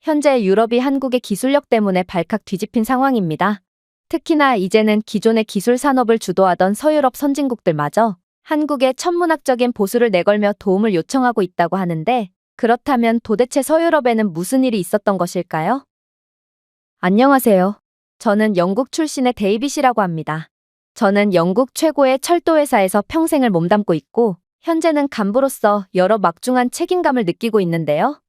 현재 유럽이 한국의 기술력 때문에 발칵 뒤집힌 상황입니다. 특히나 이제는 기존의 기술 산업을 주도하던 서유럽 선진국들마저 한국에 천문학적인 보수를 내걸며 도움을 요청하고 있다고 하는데, 그렇다면 도대체 서유럽에는 무슨 일이 있었던 것일까요? 안녕하세요. 저는 영국 출신의 데이빗이라고 합니다. 저는 영국 최고의 철도회사에서 평생을 몸담고 있고, 현재는 간부로서 여러 막중한 책임감을 느끼고 있는데요.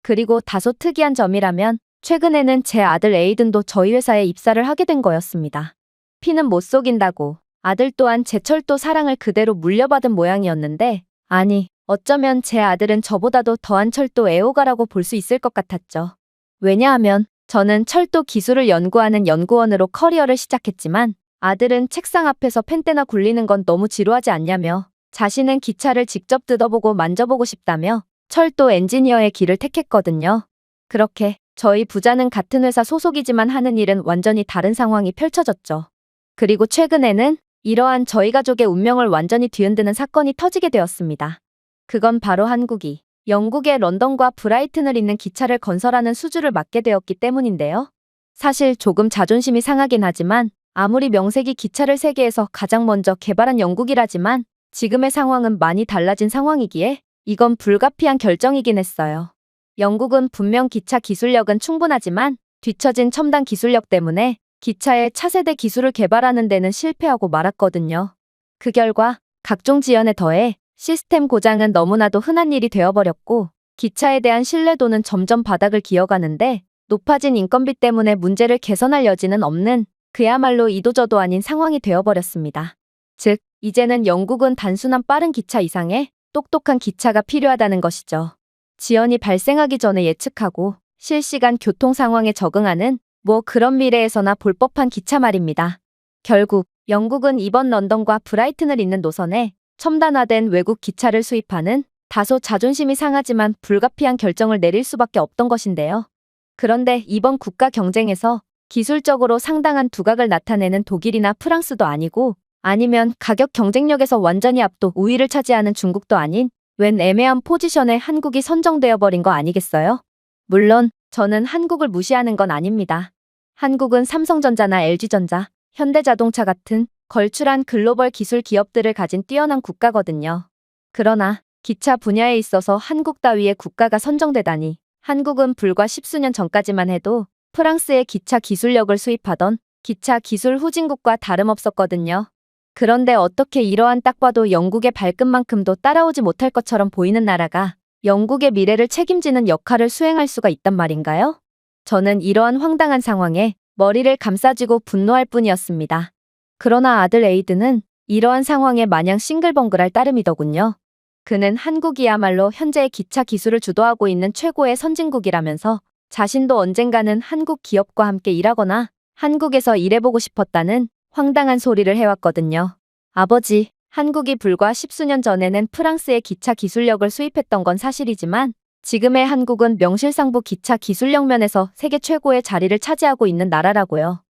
그리고 다소 특이한 점이라면, 최근에는 제 아들 에이든도 저희 회사에 입사를 하게 된 거였습니다. 피는 못 속인다고 아들 또한 제 철도 사랑을 그대로 물려받은 모양이었는데, 아니, 어쩌면 제 아들은 저보다도 더한 철도 애호가라고 볼 수 있을 것 같았죠. 왜냐하면 저는 철도 기술을 연구하는 연구원으로 커리어를 시작했지만, 아들은 책상 앞에서 펜대나 굴리는 건 너무 지루하지 않냐며, 자신은 기차를 직접 뜯어보고 만져보고 싶다며 철도 엔지니어의 길을 택했거든요. 그렇게 저희 부자는 같은 회사 소속이지만 하는 일은 완전히 다른 상황이 펼쳐졌죠. 그리고 최근에는 이러한 저희 가족의 운명을 완전히 뒤흔드는 사건이 터지게 되었습니다. 그건 바로 한국이 영국의 런던과 브라이튼을 잇는 기차를 건설하는 수주를 맡게 되었기 때문인데요. 사실 조금 자존심이 상하긴 하지만, 아무리 명색이 기차를 세계에서 가장 먼저 개발한 영국이라지만 지금의 상황은 많이 달라진 상황이기에 이건 불가피한 결정이긴 했어요. 영국은 분명 기차 기술력은 충분하지만 뒤처진 첨단 기술력 때문에 기차의 차세대 기술을 개발하는 데는 실패하고 말았거든요. 그 결과 각종 지연에 더해 시스템 고장은 너무나도 흔한 일이 되어버렸고, 기차에 대한 신뢰도는 점점 바닥을 기어가는데, 높아진 인건비 때문에 문제를 개선할 여지는 없는 그야말로 이도저도 아닌 상황이 되어버렸습니다. 즉, 이제는 영국은 단순한 빠른 기차 이상의 똑똑한 기차가 필요하다는 것이죠. 지연이 발생하기 전에 예측하고 실시간 교통 상황에 적응하는 그런 미래에서나 볼 법한 기차 말입니다. 결국 영국은 이번 런던과 브라이튼을 잇는 노선에 첨단화된 외국 기차를 수입하는 다소 자존심이 상하지만 불가피한 결정을 내릴 수밖에 없던 것인데요. 그런데 이번 국가 경쟁에서 기술적으로 상당한 두각을 나타내는 독일이나 프랑스도 아니고, 아니면 가격 경쟁력에서 완전히 압도 우위를 차지하는 중국도 아닌 웬 애매한 포지션에 한국이 선정되어 버린 거 아니겠어요? 물론 저는 한국을 무시하는 건 아닙니다. 한국은 삼성전자나 LG전자, 현대자동차 같은 걸출한 글로벌 기술 기업들을 가진 뛰어난 국가거든요. 그러나 기차 분야에 있어서 한국 따위의 국가가 선정되다니, 한국은 불과 십수년 전까지만 해도 프랑스의 기차 기술력을 수입하던 기차 기술 후진국과 다름없었거든요. 그런데 어떻게 이러한 딱 봐도 영국의 발끝만큼도 따라오지 못할 것처럼 보이는 나라가 영국의 미래를 책임지는 역할을 수행할 수가 있단 말인가요? 저는 이러한 황당한 상황에 머리를 감싸쥐고 분노할 뿐이었습니다. 그러나 아들 에이드는 이러한 상황에 마냥 싱글벙글할 따름이더군요. 그는 한국이야말로 현재의 기차 기술을 주도하고 있는 최고의 선진국이라면서 자신도 언젠가는 한국 기업과 함께 일하거나 한국에서 일해보고 싶었다는 황당한 소리를 해왔거든요. 아버지, 한국이 불과 십수년 전에는 프랑스의 기차 기술력을 수입했던 건 사실이지만, 지금의 한국은 명실상부 기차 기술력 면에서 세계 최고의 자리를 차지하고 있는 나라라고요.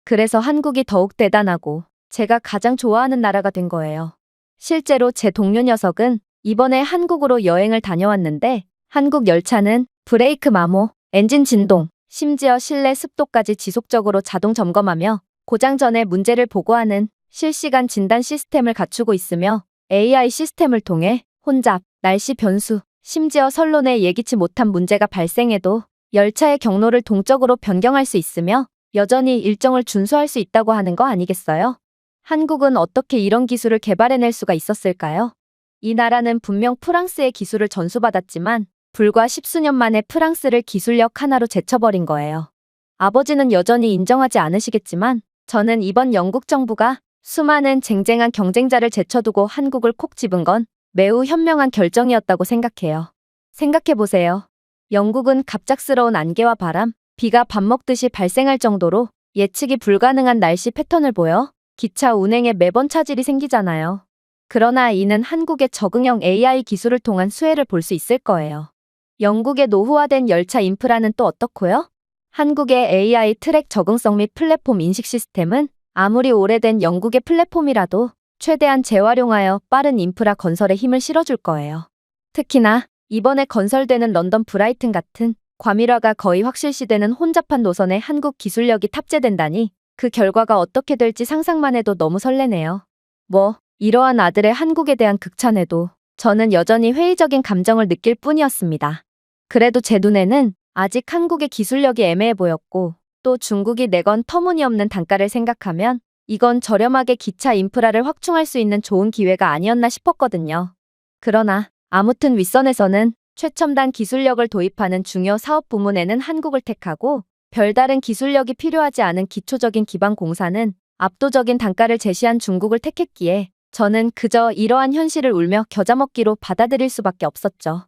그래서 한국이 더욱 대단하고 제가 가장 좋아하는 나라가 된 거예요. 실제로 제 동료 녀석은 이번에 한국으로 여행을 다녀왔는데, 한국 열차는 브레이크 마모, 엔진 진동, 심지어 실내 습도까지 지속적으로 자동 점검하며 고장 전에 문제를 보고하는 실시간 진단 시스템을 갖추고 있으며, AI 시스템을 통해 혼잡, 날씨 변수, 심지어 선로내 예기치 못한 문제가 발생해도 열차의 경로를 동적으로 변경할 수 있으며 여전히 일정을 준수할 수 있다고 하는 거 아니겠어요? 한국은 어떻게 이런 기술을 개발해낼 수가 있었을까요? 이 나라는 분명 프랑스의 기술을 전수받았지만 불과 십수년 만에 프랑스를 기술력 하나로 제쳐버린 거예요. 아버지는 여전히 인정하지 않으시겠지만, 저는 이번 영국 정부가 수많은 쟁쟁한 경쟁자를 제쳐두고 한국을 콕 집은 건 매우 현명한 결정이었다고 생각해요. 생각해보세요. 영국은 갑작스러운 안개와 바람, 비가 밥 먹듯이 발생할 정도로 예측이 불가능한 날씨 패턴을 보여 기차 운행에 매번 차질이 생기잖아요. 그러나 이는 한국의 적응형 AI 기술을 통한 수혜를 볼 수 있을 거예요. 영국의 노후화된 열차 인프라는 또 어떻고요? 한국의 AI 트랙 적응성 및 플랫폼 인식 시스템은 아무리 오래된 영국의 플랫폼이라도 최대한 재활용하여 빠른 인프라 건설에 힘을 실어줄 거예요. 특히나 이번에 건설되는 런던 브라이튼 같은 과밀화가 거의 확실시되는 혼잡한 노선에 한국 기술력이 탑재된다니 그 결과가 어떻게 될지 상상만 해도 너무 설레네요. 이러한 아들의 한국에 대한 극찬에도 저는 여전히 회의적인 감정을 느낄 뿐이었습니다. 그래도 제 눈에는 아직 한국의 기술력이 애매해 보였고 또 중국이 내건 터무니없는 단가를 생각하면 이건 저렴하게 기차 인프라를 확충할 수 있는 좋은 기회가 아니었나 싶었거든요. 그러나 아무튼 윗선에서는 최첨단 기술력을 도입하는 중요 사업 부문에는 한국을 택하고 별다른 기술력이 필요하지 않은 기초적인 기반 공사는 압도적인 단가를 제시한 중국을 택했기에 저는 그저 이러한 현실을 울며 겨자먹기로 받아들일 수밖에 없었죠.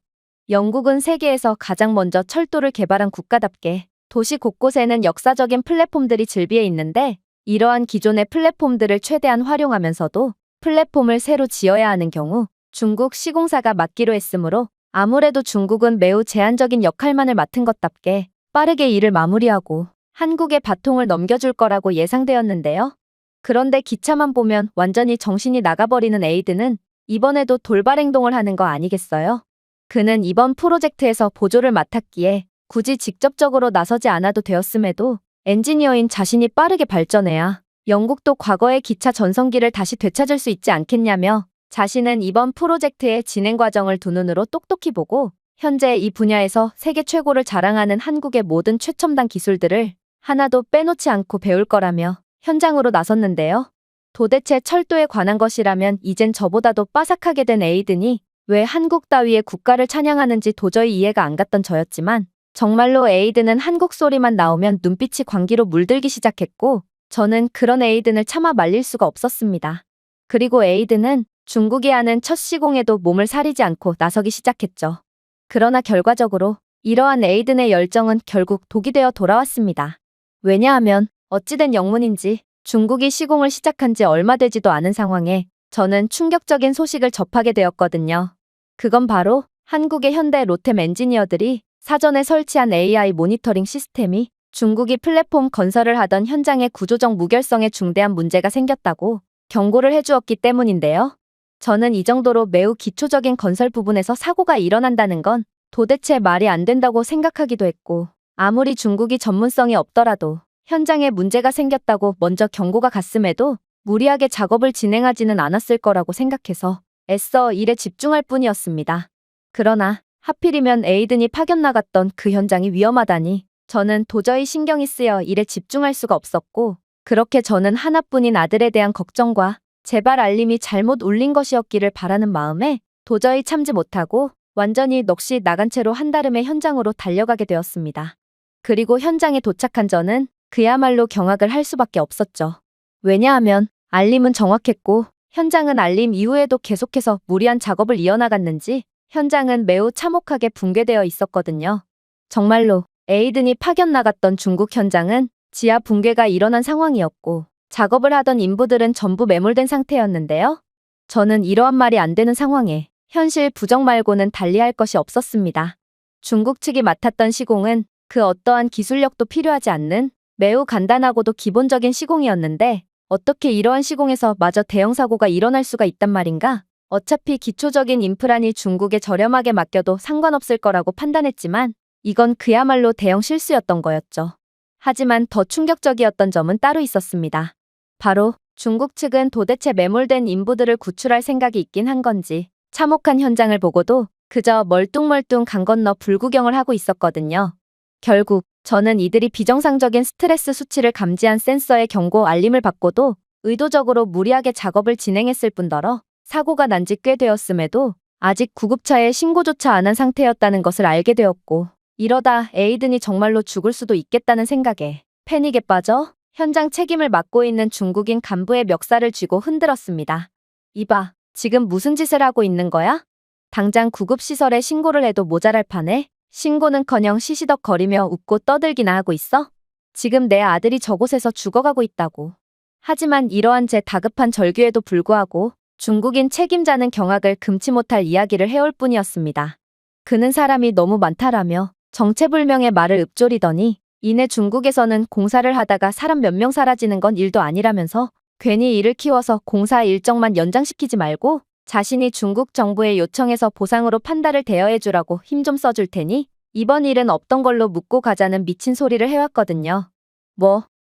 영국은 세계에서 가장 먼저 철도를 개발한 국가답게 도시 곳곳에는 역사적인 플랫폼들이 즐비해 있는데 이러한 기존의 플랫폼들을 최대한 활용하면서도 플랫폼을 새로 지어야 하는 경우 중국 시공사가 맡기로 했으므로 아무래도 중국은 매우 제한적인 역할만을 맡은 것답게 빠르게 일을 마무리하고 한국에 바통을 넘겨줄 거라고 예상되었는데요. 그런데 기차만 보면 완전히 정신이 나가버리는 에이든은 이번에도 돌발 행동을 하는 거 아니겠어요? 그는 이번 프로젝트에서 보조를 맡았기에 굳이 직접적으로 나서지 않아도 되었음에도 엔지니어인 자신이 빠르게 발전해야 영국도 과거의 기차 전성기를 다시 되찾을 수 있지 않겠냐며 자신은 이번 프로젝트의 진행 과정을 두 눈으로 똑똑히 보고 현재 이 분야에서 세계 최고를 자랑하는 한국의 모든 최첨단 기술들을 하나도 빼놓지 않고 배울 거라며 현장으로 나섰는데요. 도대체 철도에 관한 것이라면 이젠 저보다도 빠삭하게 된 에이든이 왜 한국 따위의 국가를 찬양하는지 도저히 이해가 안 갔던 저였지만 정말로 에이든은 한국 소리만 나오면 눈빛이 광기로 물들기 시작했고 저는 그런 에이든을 차마 말릴 수가 없었습니다. 그리고 에이든은 중국이 하는 첫 시공에도 몸을 사리지 않고 나서기 시작했죠. 그러나 결과적으로 이러한 에이든의 열정은 결국 독이 되어 돌아왔습니다. 왜냐하면 어찌된 영문인지 중국이 시공을 시작한 지 얼마 되지도 않은 상황에 저는 충격적인 소식을 접하게 되었거든요. 그건 바로 한국의 현대 로템 엔지니어들이 사전에 설치한 AI 모니터링 시스템이 중국이 플랫폼 건설을 하던 현장의 구조적 무결성에 중대한 문제가 생겼다고 경고를 해주었기 때문인데요. 저는 이 정도로 매우 기초적인 건설 부분에서 사고가 일어난다는 건 도대체 말이 안 된다고 생각하기도 했고 아무리 중국이 전문성이 없더라도 현장에 문제가 생겼다고 먼저 경고가 갔음에도 무리하게 작업을 진행하지는 않았을 거라고 생각해서 애써 일에 집중할 뿐이었습니다. 그러나 하필이면 에이든이 파견 나갔던 그 현장이 위험하다니 저는 도저히 신경이 쓰여 일에 집중할 수가 없었고 그렇게 저는 하나뿐인 아들에 대한 걱정과 제발 알림이 잘못 울린 것이었기를 바라는 마음에 도저히 참지 못하고 완전히 넋이 나간 채로 한달음에 현장으로 달려가게 되었습니다. 그리고 현장에 도착한 저는 그야말로 경악을 할 수밖에 없었죠. 왜냐하면 알림은 정확했고 현장은 알림 이후에도 계속해서 무리한 작업을 이어나갔는지 현장은 매우 참혹하게 붕괴되어 있었거든요. 정말로 에이든이 파견 나갔던 중국 현장은 지하 붕괴가 일어난 상황이었고 작업을 하던 인부들은 전부 매몰된 상태였는데요. 저는 이러한 말이 안 되는 상황에 현실 부정 말고는 달리할 것이 없었습니다. 중국 측이 맡았던 시공은 그 어떠한 기술력도 필요하지 않는 매우 간단하고도 기본적인 시공이었는데 어떻게 이러한 시공에서 마저 대형 사고가 일어날 수가 있단 말인가? 어차피 기초적인 인프라니 중국에 저렴하게 맡겨도 상관없을 거라고 판단했지만 이건 그야말로 대형 실수였던 거였죠. 하지만 더 충격적이었던 점은 따로 있었습니다. 바로 중국 측은 도대체 매몰된 인부들을 구출할 생각이 있긴 한 건지 참혹한 현장을 보고도 그저 멀뚱멀뚱 강 건너 불구경을 하고 있었거든요. 결국 저는 이들이 비정상적인 스트레스 수치를 감지한 센서의 경고 알림을 받고도 의도적으로 무리하게 작업을 진행했을 뿐더러 사고가 난 지 꽤 되었음에도 아직 구급차에 신고조차 안 한 상태였다는 것을 알게 되었고 이러다 에이든이 정말로 죽을 수도 있겠다는 생각에 패닉에 빠져 현장 책임을 맡고 있는 중국인 간부의 멱살을 쥐고 흔들었습니다. 이봐, 지금 무슨 짓을 하고 있는 거야? 당장 구급시설에 신고를 해도 모자랄 판에 신고는커녕 시시덕거리며 웃고 떠들기나 하고 있어? 지금 내 아들이 저곳에서 죽어가고 있다고. 하지만 이러한 제 다급한 절규에도 불구하고 중국인 책임자는 경악을 금치 못할 이야기를 해올 뿐이었습니다. 그는 사람이 너무 많다라며 정체불명의 말을 읊조리더니 이내 중국에서는 공사를 하다가 사람 몇 명 사라지는 건 일도 아니라면서 괜히 일을 키워서 공사 일정만 연장시키지 말고 자신이 중국 정부에 요청해서 보상으로 판다를 대여해주라고 힘 좀 써줄 테니 이번 일은 없던 걸로 묻고 가자는 미친 소리를 해왔거든요.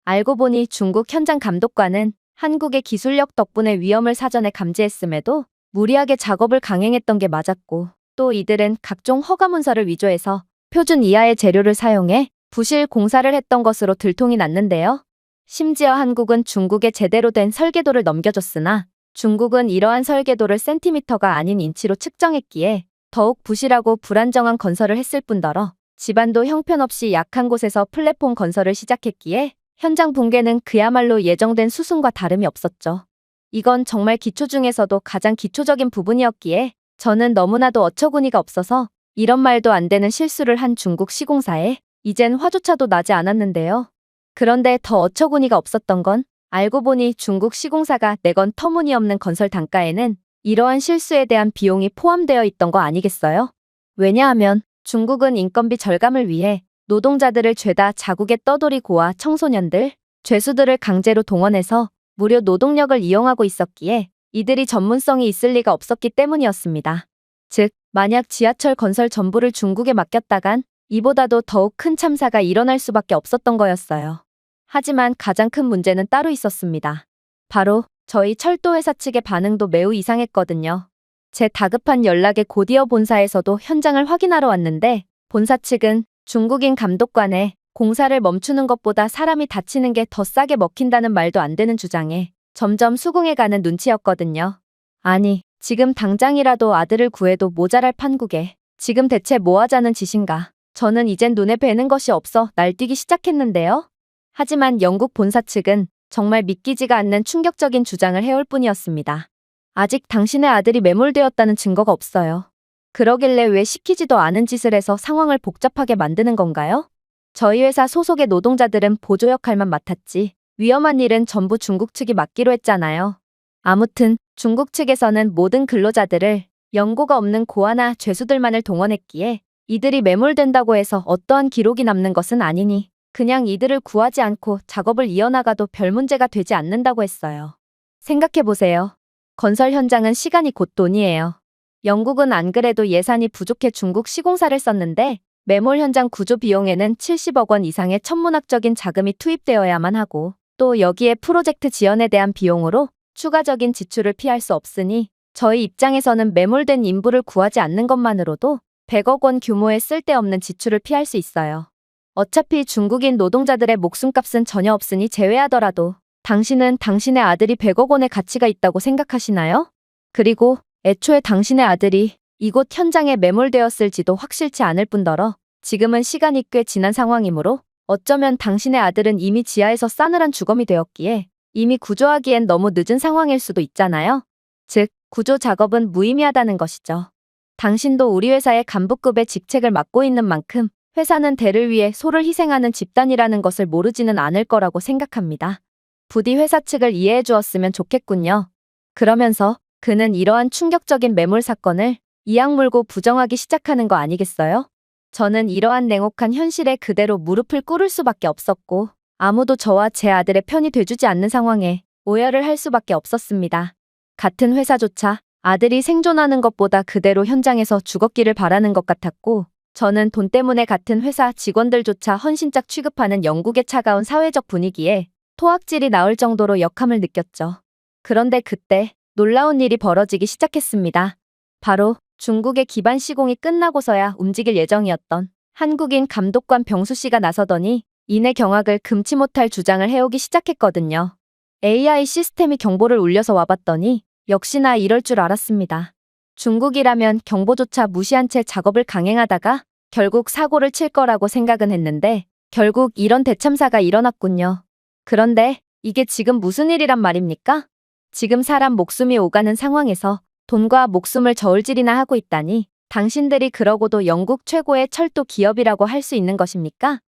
알고 보니 중국 현장 감독관은 한국의 기술력 덕분에 위험을 사전에 감지했음에도 무리하게 작업을 강행했던 게 맞았고, 또 이들은 각종 허가 문서를 위조해서 표준 이하의 재료를 사용해 부실 공사를 했던 것으로 들통이 났는데요. 심지어 한국은 중국에 제대로 된 설계도를 넘겨줬으나 중국은 이러한 설계도를 센티미터가 아닌 인치로 측정했기에 더욱 부실하고 불안정한 건설을 했을 뿐더러 집안도 형편없이 약한 곳에서 플랫폼 건설을 시작했기에 현장 붕괴는 그야말로 예정된 수순과 다름이 없었죠. 이건 정말 기초 중에서도 가장 기초적인 부분이었기에 저는 너무나도 어처구니가 없어서 이런 말도 안 되는 실수를 한 중국 시공사에 이젠 화조차도 나지 않았는데요. 그런데 더 어처구니가 없었던 건 알고 보니 중국 시공사가 내건 터무니없는 건설 단가에는 이러한 실수에 대한 비용이 포함되어 있던 거 아니겠어요? 왜냐하면 중국은 인건비 절감을 위해 노동자들을 죄다 자국의 떠돌이고와 청소년들, 죄수들을 강제로 동원해서 무료 노동력을 이용하고 있었기에 이들이 전문성이 있을 리가 없었기 때문이었습니다. 즉, 만약 지하철 건설 전부를 중국에 맡겼다간 이보다도 더욱 큰 참사가 일어날 수밖에 없었던 거였어요. 하지만 가장 큰 문제는 따로 있었습니다. 바로 저희 철도회사 측의 반응도 매우 이상했거든요. 제 다급한 연락에 곧이어 본사에서도 현장을 확인하러 왔는데 본사 측은 중국인 감독관에 공사를 멈추는 것보다 사람이 다치는 게 더 싸게 먹힌다는 말도 안 되는 주장에 점점 수긍해가는 눈치였거든요. 아니, 지금 당장이라도 아들을 구해도 모자랄 판국에 지금 대체 뭐 하자는 짓인가? 저는 이젠 눈에 뵈는 것이 없어 날뛰기 시작했는데요. 하지만 영국 본사 측은 정말 믿기지가 않는 충격적인 주장을 해올 뿐이었습니다. 아직 당신의 아들이 매몰되었다는 증거가 없어요. 그러길래 왜 시키지도 않은 짓을 해서 상황을 복잡하게 만드는 건가요? 저희 회사 소속의 노동자들은 보조 역할만 맡았지 위험한 일은 전부 중국 측이 맡기로 했잖아요. 아무튼 중국 측에서는 모든 근로자들을 연고가 없는 고아나 죄수들만을 동원했기에 이들이 매몰된다고 해서 어떠한 기록이 남는 것은 아니니 그냥 이들을 구하지 않고 작업을 이어나가도 별 문제가 되지 않는다고 했어요. 생각해보세요. 건설 현장은 시간이 곧 돈이에요. 영국은 안 그래도 예산이 부족해 중국 시공사를 썼는데 매몰 현장 구조 비용에는 70억 원 이상의 천문학적인 자금이 투입되어야만 하고 또 여기에 프로젝트 지연에 대한 비용으로 추가적인 지출을 피할 수 없으니 저희 입장에서는 매몰된 인부를 구하지 않는 것만으로도 100억 원 규모의 쓸데없는 지출을 피할 수 있어요. 어차피 중국인 노동자들의 목숨값은 전혀 없으니 제외하더라도 당신은 당신의 아들이 100억 원의 가치가 있다고 생각하시나요? 그리고 애초에 당신의 아들이 이곳 현장에 매몰되었을지도 확실치 않을 뿐더러 지금은 시간이 꽤 지난 상황이므로 어쩌면 당신의 아들은 이미 지하에서 싸늘한 주검이 되었기에 이미 구조하기엔 너무 늦은 상황일 수도 있잖아요. 즉, 구조 작업은 무의미하다는 것이죠. 당신도 우리 회사의 간부급의 직책을 맡고 있는 만큼 회사는 대를 위해 소를 희생하는 집단이라는 것을 모르지는 않을 거라고 생각합니다. 부디 회사 측을 이해해 주었으면 좋겠군요. 그러면서 그는 이러한 충격적인 매몰 사건을 이악 물고 부정하기 시작하는 거 아니겠어요? 저는 이러한 냉혹한 현실에 그대로 무릎을 꿇을 수밖에 없었고 아무도 저와 제 아들의 편이 돼주지 않는 상황에 오열을 할 수밖에 없었습니다. 같은 회사조차 아들이 생존하는 것보다 그대로 현장에서 죽었기를 바라는 것 같았고 저는 돈 때문에 같은 회사 직원들조차 헌신짝 취급하는 영국의 차가운 사회적 분위기에 토악질이 나올 정도로 역함을 느꼈죠. 그런데 그때 놀라운 일이 벌어지기 시작했습니다. 바로 중국의 기반 시공이 끝나고서야 움직일 예정이었던 한국인 감독관 병수 씨가 나서더니 이내 경악을 금치 못할 주장을 해오기 시작했거든요. AI 시스템이 경보를 울려서 와봤더니 역시나 이럴 줄 알았습니다. 중국이라면 경보조차 무시한 채 작업을 강행하다가 결국 사고를 칠 거라고 생각은 했는데 결국 이런 대참사가 일어났군요. 그런데 이게 지금 무슨 일이란 말입니까? 지금 사람 목숨이 오가는 상황에서 돈과 목숨을 저울질이나 하고 있다니 당신들이 그러고도 영국 최고의 철도 기업이라고 할 수 있는 것입니까?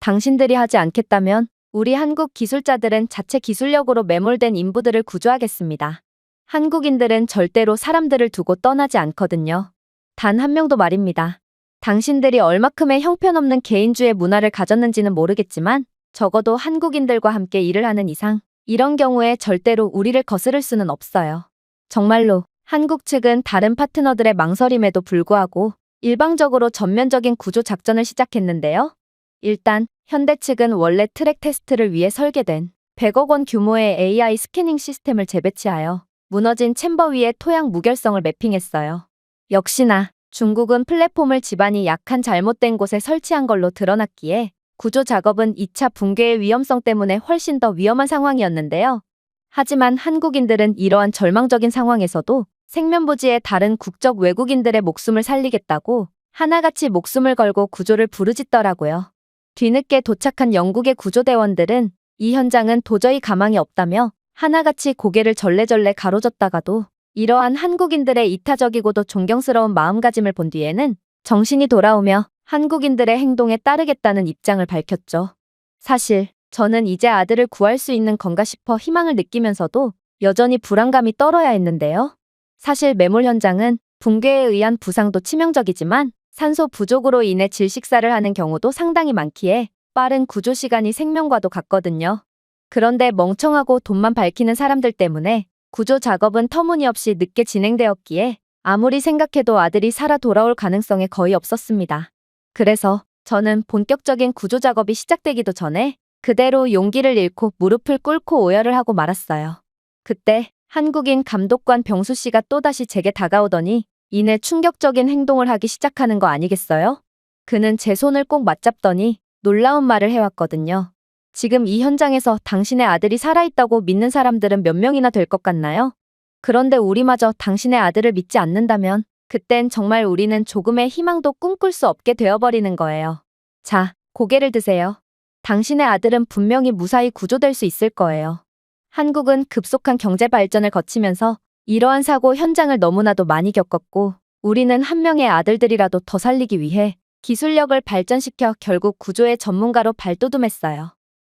당신들이 하지 않겠다면 우리 한국 기술자들은 자체 기술력으로 매몰된 인부들을 구조하겠습니다. 한국인들은 절대로 사람들을 두고 떠나지 않거든요. 단 한 명도 말입니다. 당신들이 얼마큼의 형편없는 개인주의 문화를 가졌는지는 모르겠지만 적어도 한국인들과 함께 일을 하는 이상 이런 경우에 절대로 우리를 거스를 수는 없어요. 정말로 한국 측은 다른 파트너들의 망설임에도 불구하고 일방적으로 전면적인 구조 작전을 시작했는데요. 일단 현대 측은 원래 트랙 테스트를 위해 설계된 100억 원 규모의 AI 스캐닝 시스템을 재배치하여 무너진 챔버 위에 토양 무결성을 매핑했어요. 역시나 중국은 플랫폼을 집안이 약한 잘못된 곳에 설치한 걸로 드러났기에 구조 작업은 2차 붕괴의 위험성 때문에 훨씬 더 위험한 상황이었는데요. 하지만 한국인들은 이러한 절망적인 상황에서도 생면부지의 다른 국적 외국인들의 목숨을 살리겠다고 하나같이 목숨을 걸고 구조를 부르짖더라고요. 뒤늦게 도착한 영국의 구조대원들은 이 현장은 도저히 가망이 없다며 하나같이 고개를 절레절레 가로젓다가도 이러한 한국인들의 이타적이고도 존경스러운 마음가짐을 본 뒤에는 정신이 돌아오며 한국인들의 행동에 따르겠다는 입장을 밝혔죠. 사실 저는 이제 아들을 구할 수 있는 건가 싶어 희망을 느끼면서도 여전히 불안감이 떨어야 했는데요. 사실 매몰 현장은 붕괴에 의한 부상도 치명적이지만 산소 부족으로 인해 질식사를 하는 경우도 상당히 많기에 빠른 구조 시간이 생명과도 같거든요. 그런데 멍청하고 돈만 밝히는 사람들 때문에 구조 작업은 터무니없이 늦게 진행되었기에 아무리 생각해도 아들이 살아 돌아올 가능성이 거의 없었습니다. 그래서 저는 본격적인 구조 작업이 시작되기도 전에 그대로 용기를 잃고 무릎을 꿇고 오열을 하고 말았어요. 그때 한국인 감독관 병수 씨가 또다시 제게 다가오더니 이내 충격적인 행동을 하기 시작하는 거 아니겠어요? 그는 제 손을 꼭 맞잡더니 놀라운 말을 해왔거든요. 지금 이 현장에서 당신의 아들이 살아있다고 믿는 사람들은 몇 명이나 될 것 같나요? 그런데 우리마저 당신의 아들을 믿지 않는다면 그땐 정말 우리는 조금의 희망도 꿈꿀 수 없게 되어버리는 거예요. 자, 고개를 드세요. 당신의 아들은 분명히 무사히 구조될 수 있을 거예요. 한국은 급속한 경제 발전을 거치면서 이러한 사고 현장을 너무나도 많이 겪었고 우리는 한 명의 아들들이라도 더 살리기 위해 기술력을 발전시켜 결국 구조의 전문가로 발돋움했어요.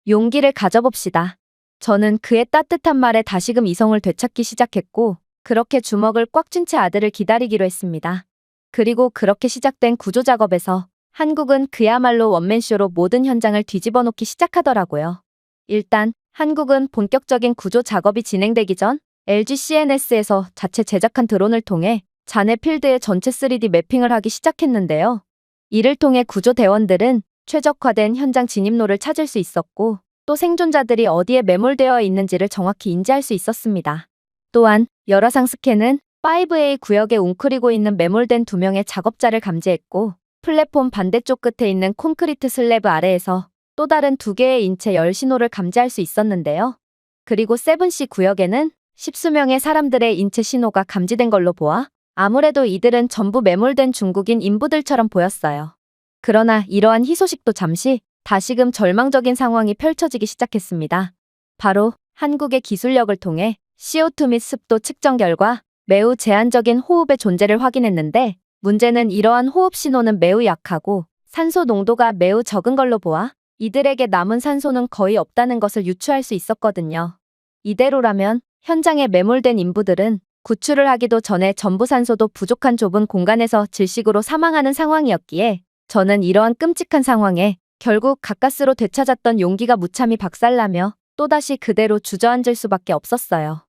용기를 가져봅시다. 저는 그의 따뜻한 말에 다시금 이성을 되찾기 시작했고 그렇게 주먹을 꽉 쥔 채 아들을 기다리기로 했습니다. 그리고 그렇게 시작된 구조 작업에서 한국은 그야말로 원맨쇼로 모든 현장을 뒤집어 놓기 시작하더라고요. 일단 한국은 본격적인 구조 작업이 진행되기 전 LG CNS에서 자체 제작한 드론을 통해 잔해 필드의 전체 3D 매핑을 하기 시작했는데요. 이를 통해 구조대원들은 최적화된 현장 진입로를 찾을 수 있었고 또 생존자들이 어디에 매몰되어 있는지를 정확히 인지할 수 있었습니다. 또한 열화상 스캔은 5A 구역에 웅크리고 있는 매몰된 2명의 작업자를 감지했고 플랫폼 반대쪽 끝에 있는 콘크리트 슬래브 아래에서 또 다른 2개의 인체 열 신호를 감지할 수 있었는데요. 그리고 7C 구역에는 10수명의 사람들의 인체 신호가 감지된 걸로 보아 아무래도 이들은 전부 매몰된 중국인 인부들처럼 보였어요. 그러나 이러한 희소식도 잠시 다시금 절망적인 상황이 펼쳐지기 시작했습니다. 바로 한국의 기술력을 통해 CO2 및 습도 측정 결과 매우 제한적인 호흡의 존재를 확인했는데 문제는 이러한 호흡 신호는 매우 약하고 산소 농도가 매우 적은 걸로 보아 이들에게 남은 산소는 거의 없다는 것을 유추할 수 있었거든요. 이대로라면 현장에 매몰된 인부들은 구출을 하기도 전에 전부 산소도 부족한 좁은 공간에서 질식으로 사망하는 상황이었기에 저는 이러한 끔찍한 상황에 결국 가까스로 되찾았던 용기가 무참히 박살나며 또다시 그대로 주저앉을 수밖에 없었어요.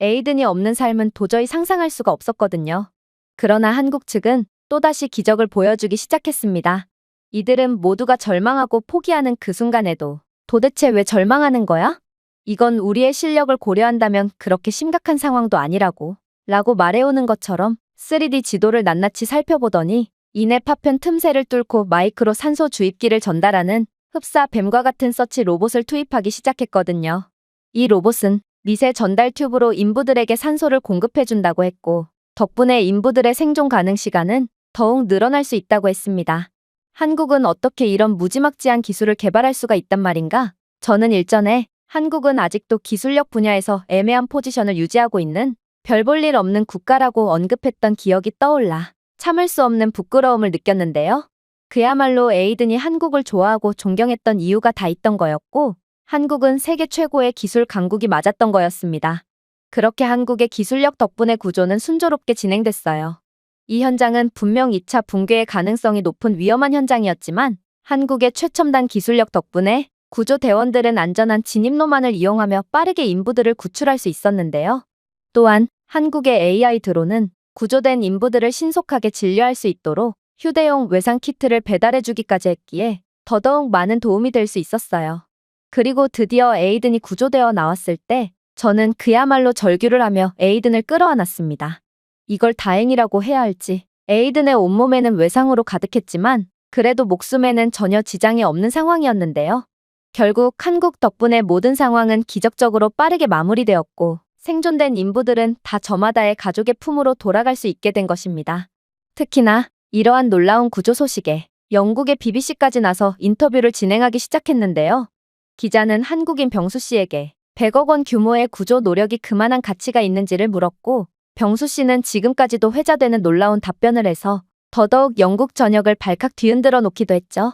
에이든이 없는 삶은 도저히 상상할 수가 없었거든요. 그러나 한국 측은 또다시 기적을 보여주기 시작했습니다. 이들은 모두가 절망하고 포기하는 그 순간에도 도대체 왜 절망하는 거야? 이건 우리의 실력을 고려한다면 그렇게 심각한 상황도 아니라고 라고 말해오는 것처럼 3D 지도를 낱낱이 살펴보더니 이내 파편 틈새를 뚫고 마이크로 산소 주입기를 전달하는 흡사 뱀과 같은 서치 로봇을 투입하기 시작했거든요. 이 로봇은 미세 전달 튜브로 인부들에게 산소를 공급해준다고 했고 덕분에 인부들의 생존 가능 시간은 더욱 늘어날 수 있다고 했습니다. 한국은 어떻게 이런 무지막지한 기술을 개발할 수가 있단 말인가? 저는 일전에 한국은 아직도 기술력 분야에서 애매한 포지션을 유지하고 있는 별 볼 일 없는 국가라고 언급했던 기억이 떠올라 참을 수 없는 부끄러움을 느꼈는데요. 그야말로 에이든이 한국을 좋아하고 존경했던 이유가 다 있던 거였고 한국은 세계 최고의 기술 강국이 맞았던 거였습니다. 그렇게 한국의 기술력 덕분에 구조는 순조롭게 진행됐어요. 이 현장은 분명 2차 붕괴의 가능성이 높은 위험한 현장이었지만 한국의 최첨단 기술력 덕분에 구조대원들은 안전한 진입로만을 이용하며 빠르게 인부들을 구출할 수 있었는데요. 또한 한국의 AI 드론은 구조된 인부들을 신속하게 진료할 수 있도록 휴대용 외상 키트를 배달해주기까지 했기에 더더욱 많은 도움이 될 수 있었어요. 그리고 드디어 에이든이 구조되어 나왔을 때 저는 그야말로 절규를 하며 에이든을 끌어안았습니다. 이걸 다행이라고 해야 할지 에이든의 온몸에는 외상으로 가득했지만 그래도 목숨에는 전혀 지장이 없는 상황이었는데요. 결국 한국 덕분에 모든 상황은 기적적으로 빠르게 마무리되었고 생존된 인부들은 다 저마다의 가족의 품으로 돌아갈 수 있게 된 것입니다. 특히나 이러한 놀라운 구조 소식에 영국의 BBC까지 나서 인터뷰를 진행하기 시작했는데요. 기자는 한국인 병수 씨에게 100억 원 규모의 구조 노력이 그만한 가치가 있는지를 물었고 병수 씨는 지금까지도 회자되는 놀라운 답변을 해서 더더욱 영국 전역을 발칵 뒤흔들어 놓기도 했죠.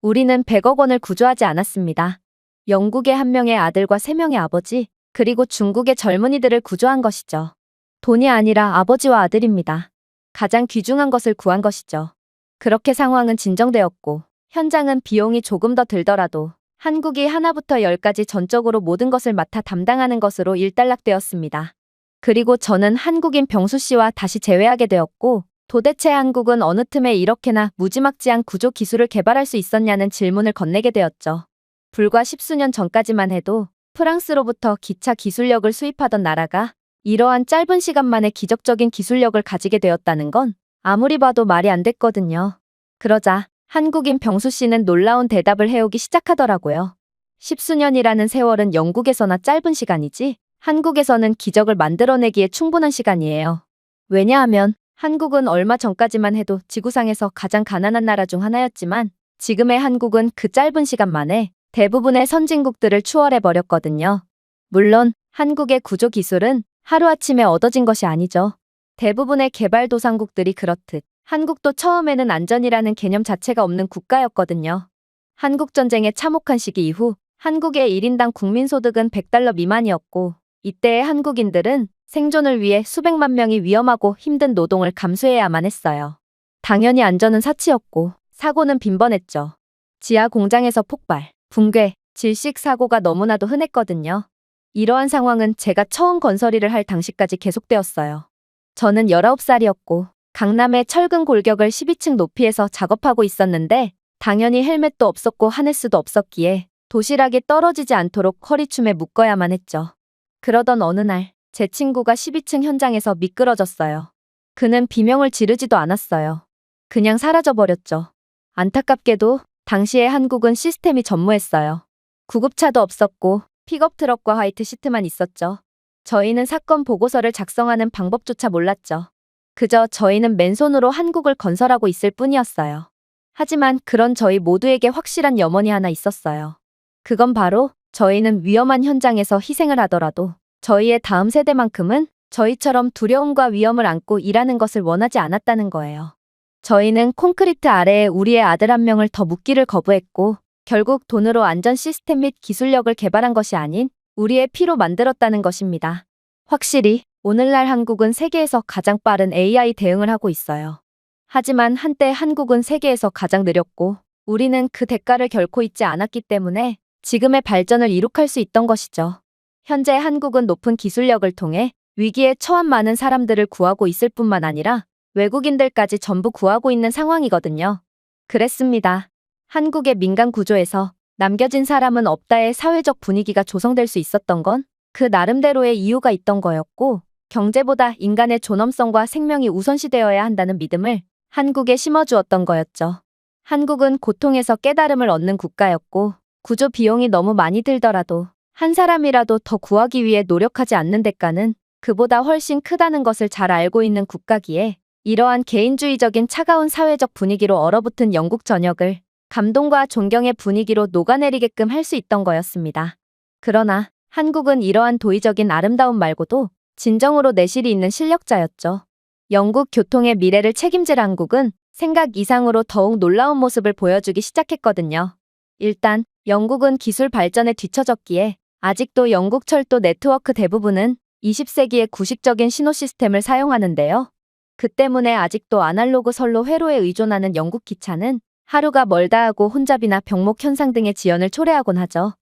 우리는 100억 원을 구조하지 않았습니다. 영국의 한 명의 아들과 3명의 아버지, 그리고 중국의 젊은이들을 구조한 것이죠. 돈이 아니라 아버지와 아들입니다. 가장 귀중한 것을 구한 것이죠. 그렇게 상황은 진정되었고 현장은 비용이 조금 더 들더라도 한국이 하나부터 10까지 전적으로 모든 것을 맡아 담당하는 것으로 일단락되었습니다. 그리고 저는 한국인 병수 씨와 다시 재회하게 되었고 도대체 한국은 어느 틈에 이렇게나 무지막지한 구조 기술을 개발할 수 있었냐는 질문을 건네게 되었죠. 불과 10수년 전까지만 해도 프랑스로부터 기차 기술력을 수입하던 나라가 이러한 짧은 시간 만에 기적적인 기술력을 가지게 되었다는 건 아무리 봐도 말이 안 됐거든요. 그러자 한국인 병수 씨는 놀라운 대답을 해오기 시작하더라고요. 10수년이라는 세월은 영국에서나 짧은 시간이지 한국에서는 기적을 만들어내기에 충분한 시간이에요. 왜냐하면 한국은 얼마 전까지만 해도 지구상에서 가장 가난한 나라 중 하나였지만 지금의 한국은 그 짧은 시간 만에 대부분의 선진국들을 추월해버렸거든요. 물론 한국의 구조 기술은 하루아침에 얻어진 것이 아니죠. 대부분의 개발도상국들이 그렇듯 한국도 처음에는 안전이라는 개념 자체가 없는 국가였거든요. 한국전쟁의 참혹한 시기 이후 한국의 1인당 국민소득은 $100 미만이었고 이때의 한국인들은 생존을 위해 수백만 명이 위험하고 힘든 노동을 감수해야만 했어요. 당연히 안전은 사치였고 사고는 빈번했죠. 지하 공장에서 폭발, 붕괴, 질식 사고가 너무나도 흔했거든요. 이러한 상황은 제가 처음 건설 일을 할 당시까지 계속되었어요. 저는 19살이었고 강남의 철근 골격을 12층 높이에서 작업하고 있었는데 당연히 헬멧도 없었고 하네스도 없었기에 도시락이 떨어지지 않도록 허리춤에 묶어야만 했죠. 그러던 어느 날 제 친구가 12층 현장에서 미끄러졌어요. 그는 비명을 지르지도 않았어요. 그냥 사라져버렸죠. 안타깝게도 당시에 한국은 시스템이 전무했어요. 구급차도 없었고 픽업트럭과 화이트 시트만 있었죠. 저희는 사건 보고서를 작성하는 방법조차 몰랐죠. 그저 저희는 맨손으로 한국을 건설하고 있을 뿐이었어요. 하지만 그런 저희 모두에게 확실한 염원이 하나 있었어요. 그건 바로 저희는 위험한 현장에서 희생을 하더라도 저희의 다음 세대만큼은 저희처럼 두려움과 위험을 안고 일하는 것을 원하지 않았다는 거예요. 저희는 콘크리트 아래에 우리의 아들 한 명을 더 묻기를 거부했고 결국 돈으로 안전 시스템 및 기술력을 개발한 것이 아닌 우리의 피로 만들었다는 것입니다. 확실히 오늘날 한국은 세계에서 가장 빠른 AI 대응을 하고 있어요. 하지만 한때 한국은 세계에서 가장 느렸고 우리는 그 대가를 결코 잊지 않았기 때문에 지금의 발전을 이룩할 수 있던 것이죠. 현재 한국은 높은 기술력을 통해 위기에 처한 많은 사람들을 구하고 있을 뿐만 아니라 외국인들까지 전부 구하고 있는 상황이거든요. 그랬습니다. 한국의 민간 구조에서 남겨진 사람은 없다의 사회적 분위기가 조성될 수 있었던 건 그 나름대로의 이유가 있던 거였고 경제보다 인간의 존엄성과 생명이 우선시되어야 한다는 믿음을 한국에 심어주었던 거였죠. 한국은 고통에서 깨달음을 얻는 국가였고 구조 비용이 너무 많이 들더라도 한 사람이라도 더 구하기 위해 노력하지 않는 대가는 그보다 훨씬 크다는 것을 잘 알고 있는 국가기에 이러한 개인주의적인 차가운 사회적 분위기로 얼어붙은 영국 전역을 감동과 존경의 분위기로 녹아내리게끔 할 수 있던 거였습니다. 그러나 한국은 이러한 도의적인 아름다움 말고도 진정으로 내실이 있는 실력자였죠. 영국 교통의 미래를 책임질 한국은 생각 이상으로 더욱 놀라운 모습을 보여주기 시작했거든요. 일단 영국은 기술 발전에 뒤처졌기에 아직도 영국 철도 네트워크 대부분은 20세기의 구식적인 신호 시스템을 사용하는데요. 그 때문에 아직도 아날로그 선로 회로에 의존하는 영국 기차는 하루가 멀다 하고 혼잡이나 병목 현상 등의 지연을 초래하곤 하죠.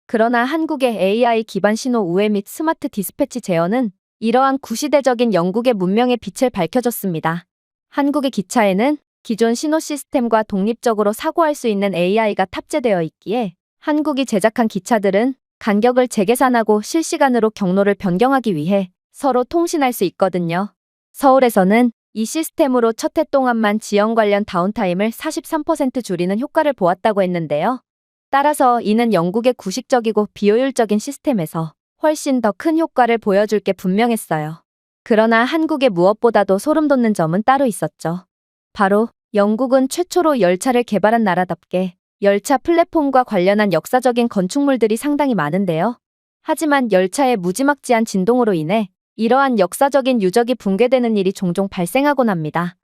그러나 한국의 AI 기반 신호 우회 및 스마트 디스패치 제어는 이러한 구시대적인 영국의 문명의 빛을 밝혀줬습니다. 한국의 기차에는 기존 신호 시스템과 독립적으로 사고할 수 있는 AI가 탑재되어 있기에 한국이 제작한 기차들은 간격을 재계산하고 실시간으로 경로를 변경하기 위해 서로 통신할 수 있거든요. 서울에서는 이 시스템으로 첫 해 동안만 지연 관련 다운타임을 43% 줄이는 효과를 보았다고 했는데요. 따라서 이는 영국의 구식적이고 비효율적인 시스템에서 훨씬 더 큰 효과를 보여줄 게 분명했어요. 그러나 한국의 무엇보다도 소름 돋는 점은 따로 있었죠. 바로 영국은 최초로 열차를 개발한 나라답게 열차 플랫폼과 관련한 역사적인 건축물들이 상당히 많은데요. 하지만 열차의 무지막지한 진동으로 인해 이러한 역사적인 유적이 붕괴되는 일이 종종 발생하곤 합니다.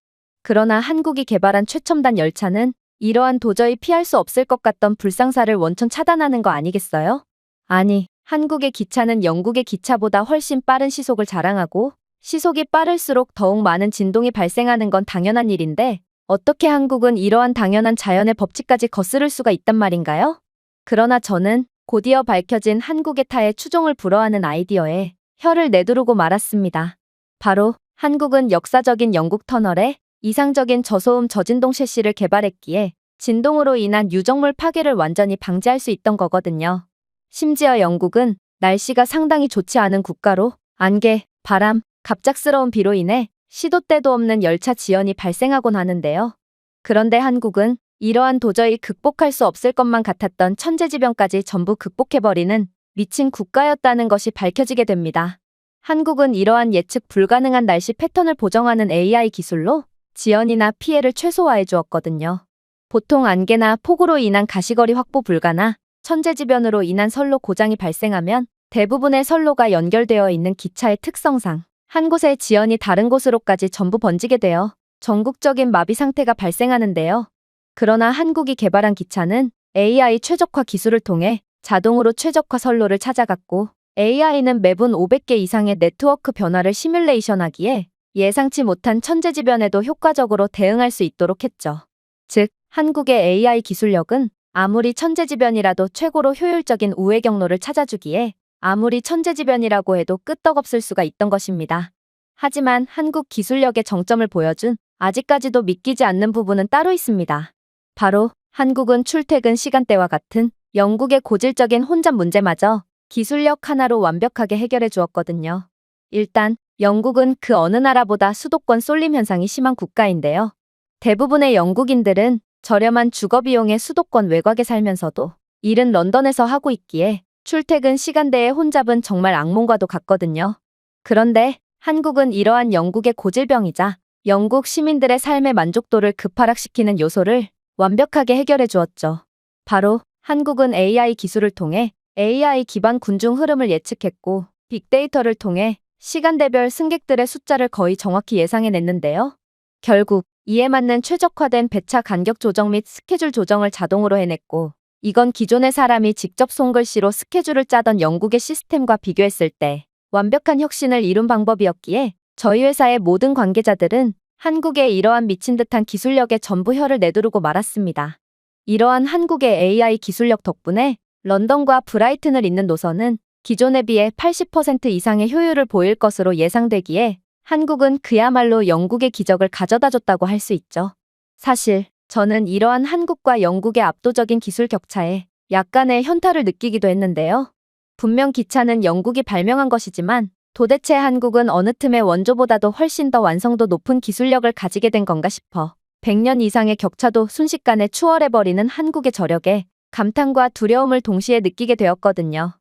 그러나 한국이 개발한 최첨단 열차는 이러한 도저히 피할 수 없을 것 같던 불상사를 원천 차단하는 거 아니겠어요? 아니, 한국의 기차는 영국의 기차보다 훨씬 빠른 시속을 자랑하고 시속이 빠를수록 더욱 많은 진동이 발생하는 건 당연한 일인데 어떻게 한국은 이러한 당연한 자연의 법칙까지 거스를 수가 있단 말인가요? 그러나 저는 곧이어 밝혀진 한국의 타의 추종을 불허하는 아이디어에 혀를 내두르고 말았습니다. 바로 한국은 역사적인 영국 터널에 이상적인 저소음 저진동 셰시를 개발했기에 진동으로 인한 유적물 파괴를 완전히 방지할 수 있던 거거든요. 심지어 영국은 날씨가 상당히 좋지 않은 국가로 안개, 바람, 갑작스러운 비로 인해 시도 때도 없는 열차 지연이 발생하곤 하는데요. 그런데 한국은 이러한 도저히 극복할 수 없을 것만 같았던 천재지변까지 전부 극복해버리는 미친 국가였다는 것이 밝혀지게 됩니다. 한국은 이러한 예측 불가능한 날씨 패턴을 보정하는 AI 기술로 지연이나 피해를 최소화해 주었거든요. 보통 안개나 폭우로 인한 가시거리 확보 불가나 천재지변으로 인한 선로 고장이 발생하면 대부분의 선로가 연결되어 있는 기차의 특성상 한 곳의 지연이 다른 곳으로까지 전부 번지게 되어 전국적인 마비 상태가 발생하는데요. 그러나 한국이 개발한 기차는 AI 최적화 기술을 통해 자동으로 최적화 선로를 찾아갔고 AI는 매분 500개 이상의 네트워크 변화를 시뮬레이션하기에 예상치 못한 천재지변에도 효과적으로 대응할 수 있도록 했죠. 즉, 한국의 AI 기술력은 아무리 천재지변이라도 최고로 효율적인 우회 경로를 찾아주기에 아무리 천재지변이라고 해도 끄떡없을 수가 있던 것입니다. 하지만 한국 기술력의 정점을 보여준 아직까지도 믿기지 않는 부분은 따로 있습니다. 바로 한국은 출퇴근 시간대와 같은 영국의 고질적인 혼잡 문제마저 기술력 하나로 완벽하게 해결해 주었거든요. 일단 영국은 그 어느 나라보다 수도권 쏠림 현상이 심한 국가인데요. 대부분의 영국인들은 저렴한 주거비용의 수도권 외곽에 살면서도 일은 런던에서 하고 있기에 출퇴근 시간대의 혼잡은 정말 악몽과도 같거든요. 그런데 한국은 이러한 영국의 고질병이자 영국 시민들의 삶의 만족도를 급하락시키는 요소를 완벽하게 해결해 주었죠. 바로 한국은 AI 기술을 통해 AI 기반 군중 흐름을 예측했고 빅데이터를 통해 시간대별 승객들의 숫자를 거의 정확히 예상해냈는데요. 결국 이에 맞는 최적화된 배차 간격 조정 및 스케줄 조정을 자동으로 해냈고 이건 기존의 사람이 직접 손글씨로 스케줄을 짜던 영국의 시스템과 비교했을 때 완벽한 혁신을 이룬 방법이었기에 저희 회사의 모든 관계자들은 한국의 이러한 미친 듯한 기술력에 전부 혀를 내두르고 말았습니다. 이러한 한국의 AI 기술력 덕분에 런던과 브라이튼을 잇는 노선은 기존에 비해 80% 이상의 효율을 보일 것으로 예상되기에 한국은 그야말로 영국의 기적을 가져다줬다고 할 수 있죠. 사실 저는 이러한 한국과 영국의 압도적인 기술 격차에 약간의 현타를 느끼기도 했는데요. 분명 기차는 영국이 발명한 것이지만 도대체 한국은 어느 틈의 원조보다도 훨씬 더 완성도 높은 기술력을 가지게 된 건가 싶어 100년 이상의 격차도 순식간에 추월해버리는 한국의 저력에 감탄과 두려움을 동시에 느끼게 되었거든요.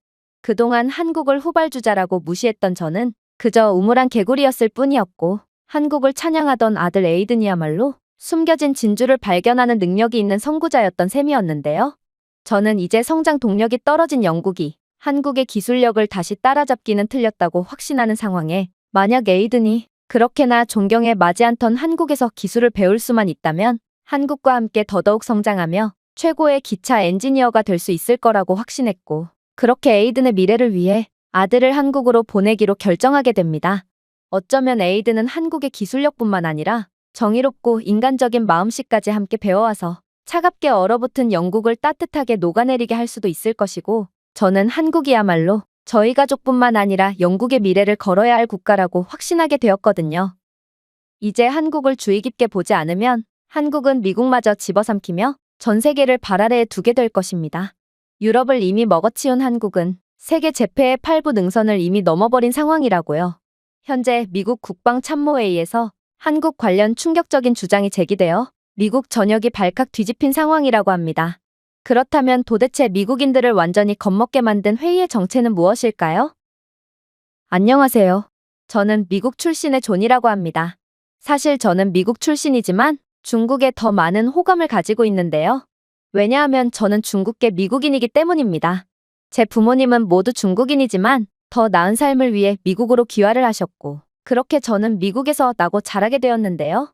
그동안 한국을 후발주자라고 무시했던 저는 그저 우물안 개구리였을 뿐이었고 한국을 찬양하던 아들 에이든이야말로 숨겨진 진주를 발견하는 능력이 있는 선구자였던 셈이었는데요. 저는 이제 성장 동력이 떨어진 영국이 한국의 기술력을 다시 따라잡기는 틀렸다고 확신하는 상황에 만약 에이든이 그렇게나 존경에 마지 않던 한국에서 기술을 배울 수만 있다면 한국과 함께 더더욱 성장하며 최고의 기차 엔지니어가 될 수 있을 거라고 확신했고 그렇게 에이든의 미래를 위해 아들을 한국으로 보내기로 결정하게 됩니다. 어쩌면 에이든은 한국의 기술력뿐만 아니라 정의롭고 인간적인 마음씨까지 함께 배워와서 차갑게 얼어붙은 영국을 따뜻하게 녹아내리게 할 수도 있을 것이고 저는 한국이야말로 저희 가족뿐만 아니라 영국의 미래를 걸어야 할 국가라고 확신하게 되었거든요. 이제 한국을 주의 깊게 보지 않으면 한국은 미국마저 집어삼키며 전 세계를 발 아래에 두게 될 것입니다. 유럽을 이미 먹어치운 한국은 세계 제패의 8부 능선을 이미 넘어버린 상황이라고요. 현재 미국 국방참모회의에서 한국 관련 충격적인 주장이 제기되어 미국 전역이 발칵 뒤집힌 상황이라고 합니다. 그렇다면 도대체 미국인들을 완전히 겁먹게 만든 회의의 정체는 무엇일까요? 안녕하세요. 저는 미국 출신의 존이라고 합니다. 사실 저는 미국 출신이지만 중국에 더 많은 호감을 가지고 있는데요. 왜냐하면 저는 중국계 미국인이기 때문입니다. 제 부모님은 모두 중국인이지만 더 나은 삶을 위해 미국으로 귀화를 하셨고, 그렇게 저는 미국에서 나고 자라게 되었는데요.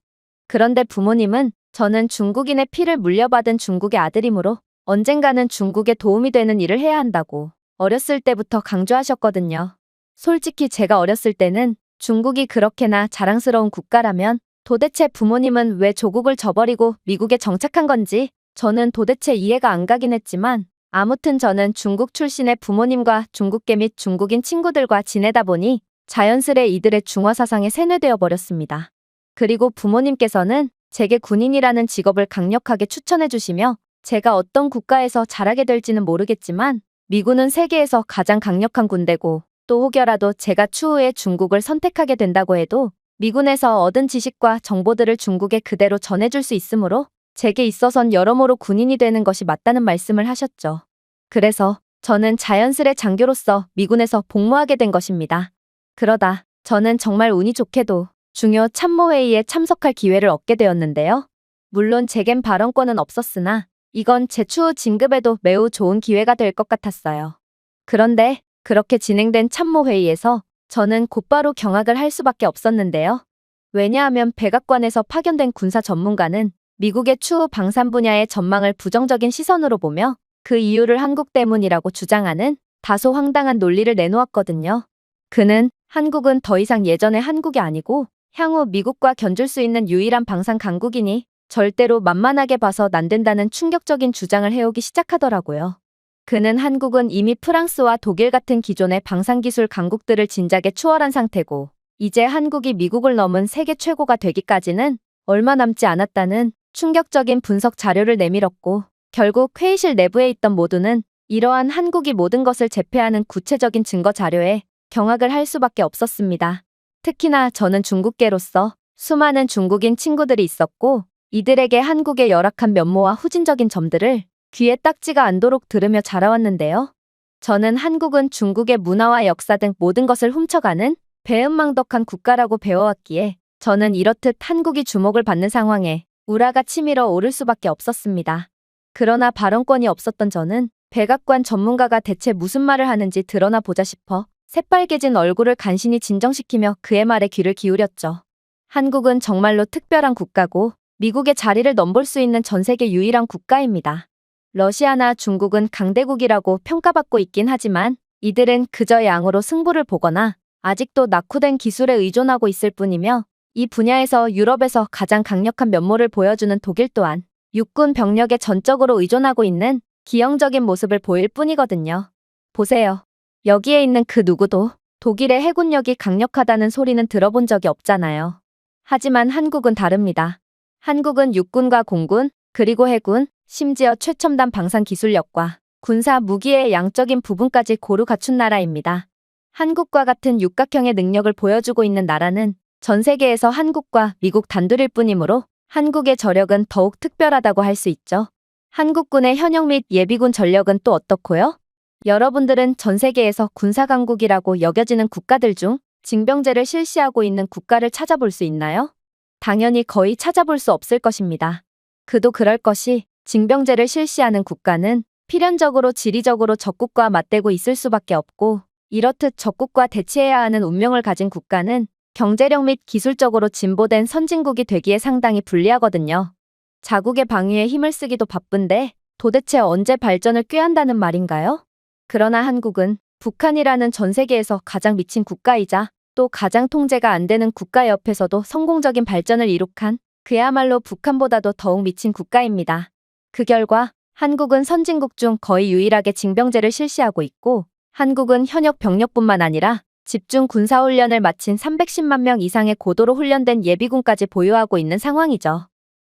그런데 부모님은 저는 중국인의 피를 물려받은 중국의 아들이므로 언젠가는 중국에 도움이 되는 일을 해야 한다고 어렸을 때부터 강조하셨거든요. 솔직히 제가 어렸을 때는 중국이 그렇게나 자랑스러운 국가라면 도대체 부모님은 왜 조국을 저버리고 미국에 정착한 건지 저는 도대체 이해가 안 가긴 했지만, 아무튼 저는 중국 출신의 부모님과 중국계 및 중국인 친구들과 지내다 보니 자연스레 이들의 중화 사상에 세뇌되어 버렸습니다. 그리고 부모님께서는 제게 군인이라는 직업을 강력하게 추천해 주시며 제가 어떤 국가에서 자라게 될지는 모르겠지만 미군은 세계에서 가장 강력한 군대고, 또 혹여라도 제가 추후에 중국을 선택하게 된다고 해도 미군에서 얻은 지식과 정보들을 중국에 그대로 전해줄 수 있으므로 제게 있어선 여러모로 군인이 되는 것이 맞다는 말씀을 하셨죠. 그래서 저는 자연스레 장교로서 미군에서 복무하게 된 것입니다. 그러다 저는 정말 운이 좋게도 중요 참모회의에 참석할 기회를 얻게 되었는데요. 물론 제겐 발언권은 없었으나 이건 제 추후 진급에도 매우 좋은 기회가 될 것 같았어요. 그런데 그렇게 진행된 참모회의에서 저는 곧바로 경악을 할 수밖에 없었는데요. 왜냐하면 백악관에서 파견된 군사 전문가는 미국의 추후 방산 분야의 전망을 부정적인 시선으로 보며 그 이유를 한국 때문이라고 주장하는 다소 황당한 논리를 내놓았거든요. 그는 한국은 더 이상 예전의 한국이 아니고 향후 미국과 견줄 수 있는 유일한 방산 강국이니 절대로 만만하게 봐선 안 된다는 충격적인 주장을 해오기 시작하더라고요. 그는 한국은 이미 프랑스와 독일 같은 기존의 방산기술 강국들을 진작에 추월한 상태고, 이제 한국이 미국을 넘은 세계 최고가 되기까지는 얼마 남지 않았다는 충격적인 분석 자료를 내밀었고, 결국 회의실 내부에 있던 모두는 이러한 한국이 모든 것을 제패하는 구체적인 증거 자료에 경악을 할 수밖에 없었습니다. 특히나 저는 중국계로서 수많은 중국인 친구들이 있었고, 이들에게 한국의 열악한 면모와 후진적인 점들을 귀에 딱지가 않도록 들으며 자라왔는데요. 저는 한국은 중국의 문화와 역사 등 모든 것을 훔쳐가는 배은망덕한 국가라고 배워왔기에 저는 이렇듯 한국이 주목을 받는 상황에 우라가 치밀어 오를 수밖에 없었습니다. 그러나 발언권이 없었던 저는 백악관 전문가가 대체 무슨 말을 하는지 드러나 보자 싶어 새빨개진 얼굴을 간신히 진정시키며 그의 말에 귀를 기울였죠. 한국은 정말로 특별한 국가고 미국의 자리를 넘볼 수 있는 전 세계 유일한 국가입니다. 러시아나 중국은 강대국이라고 평가받고 있긴 하지만 이들은 그저 양으로 승부를 보거나 아직도 낙후된 기술에 의존하고 있을 뿐이며, 이 분야에서 유럽에서 가장 강력한 면모를 보여주는 독일 또한 육군 병력에 전적으로 의존하고 있는 기형적인 모습을 보일 뿐이거든요. 보세요. 여기에 있는 그 누구도 독일의 해군력이 강력하다는 소리는 들어본 적이 없잖아요. 하지만 한국은 다릅니다. 한국은 육군과 공군, 그리고 해군, 심지어 최첨단 방산 기술력과 군사 무기의 양적인 부분까지 고루 갖춘 나라입니다. 한국과 같은 육각형의 능력을 보여주고 있는 나라는 전 세계에서 한국과 미국 단둘일 뿐이므로 한국의 저력은 더욱 특별하다고 할 수 있죠. 한국군의 현역 및 예비군 전력은 또 어떻고요? 여러분들은 전 세계에서 군사강국이라고 여겨지는 국가들 중 징병제를 실시하고 있는 국가를 찾아볼 수 있나요? 당연히 거의 찾아볼 수 없을 것입니다. 그도 그럴 것이 징병제를 실시하는 국가는 필연적으로 지리적으로 적국과 맞대고 있을 수밖에 없고, 이렇듯 적국과 대치해야 하는 운명을 가진 국가는 경제력 및 기술적으로 진보된 선진국이 되기에 상당히 불리하거든요. 자국의 방위에 힘을 쓰기도 바쁜데 도대체 언제 발전을 꾀한다는 말인가요? 그러나 한국은 북한이라는 전 세계에서 가장 미친 국가이자 또 가장 통제가 안 되는 국가 옆에서도 성공적인 발전을 이룩한 그야말로 북한보다도 더욱 미친 국가입니다. 그 결과 한국은 선진국 중 거의 유일하게 징병제를 실시하고 있고, 한국은 현역 병력뿐만 아니라 집중 군사훈련을 마친 310만 명 이상의 고도로 훈련된 예비군까지 보유하고 있는 상황이죠.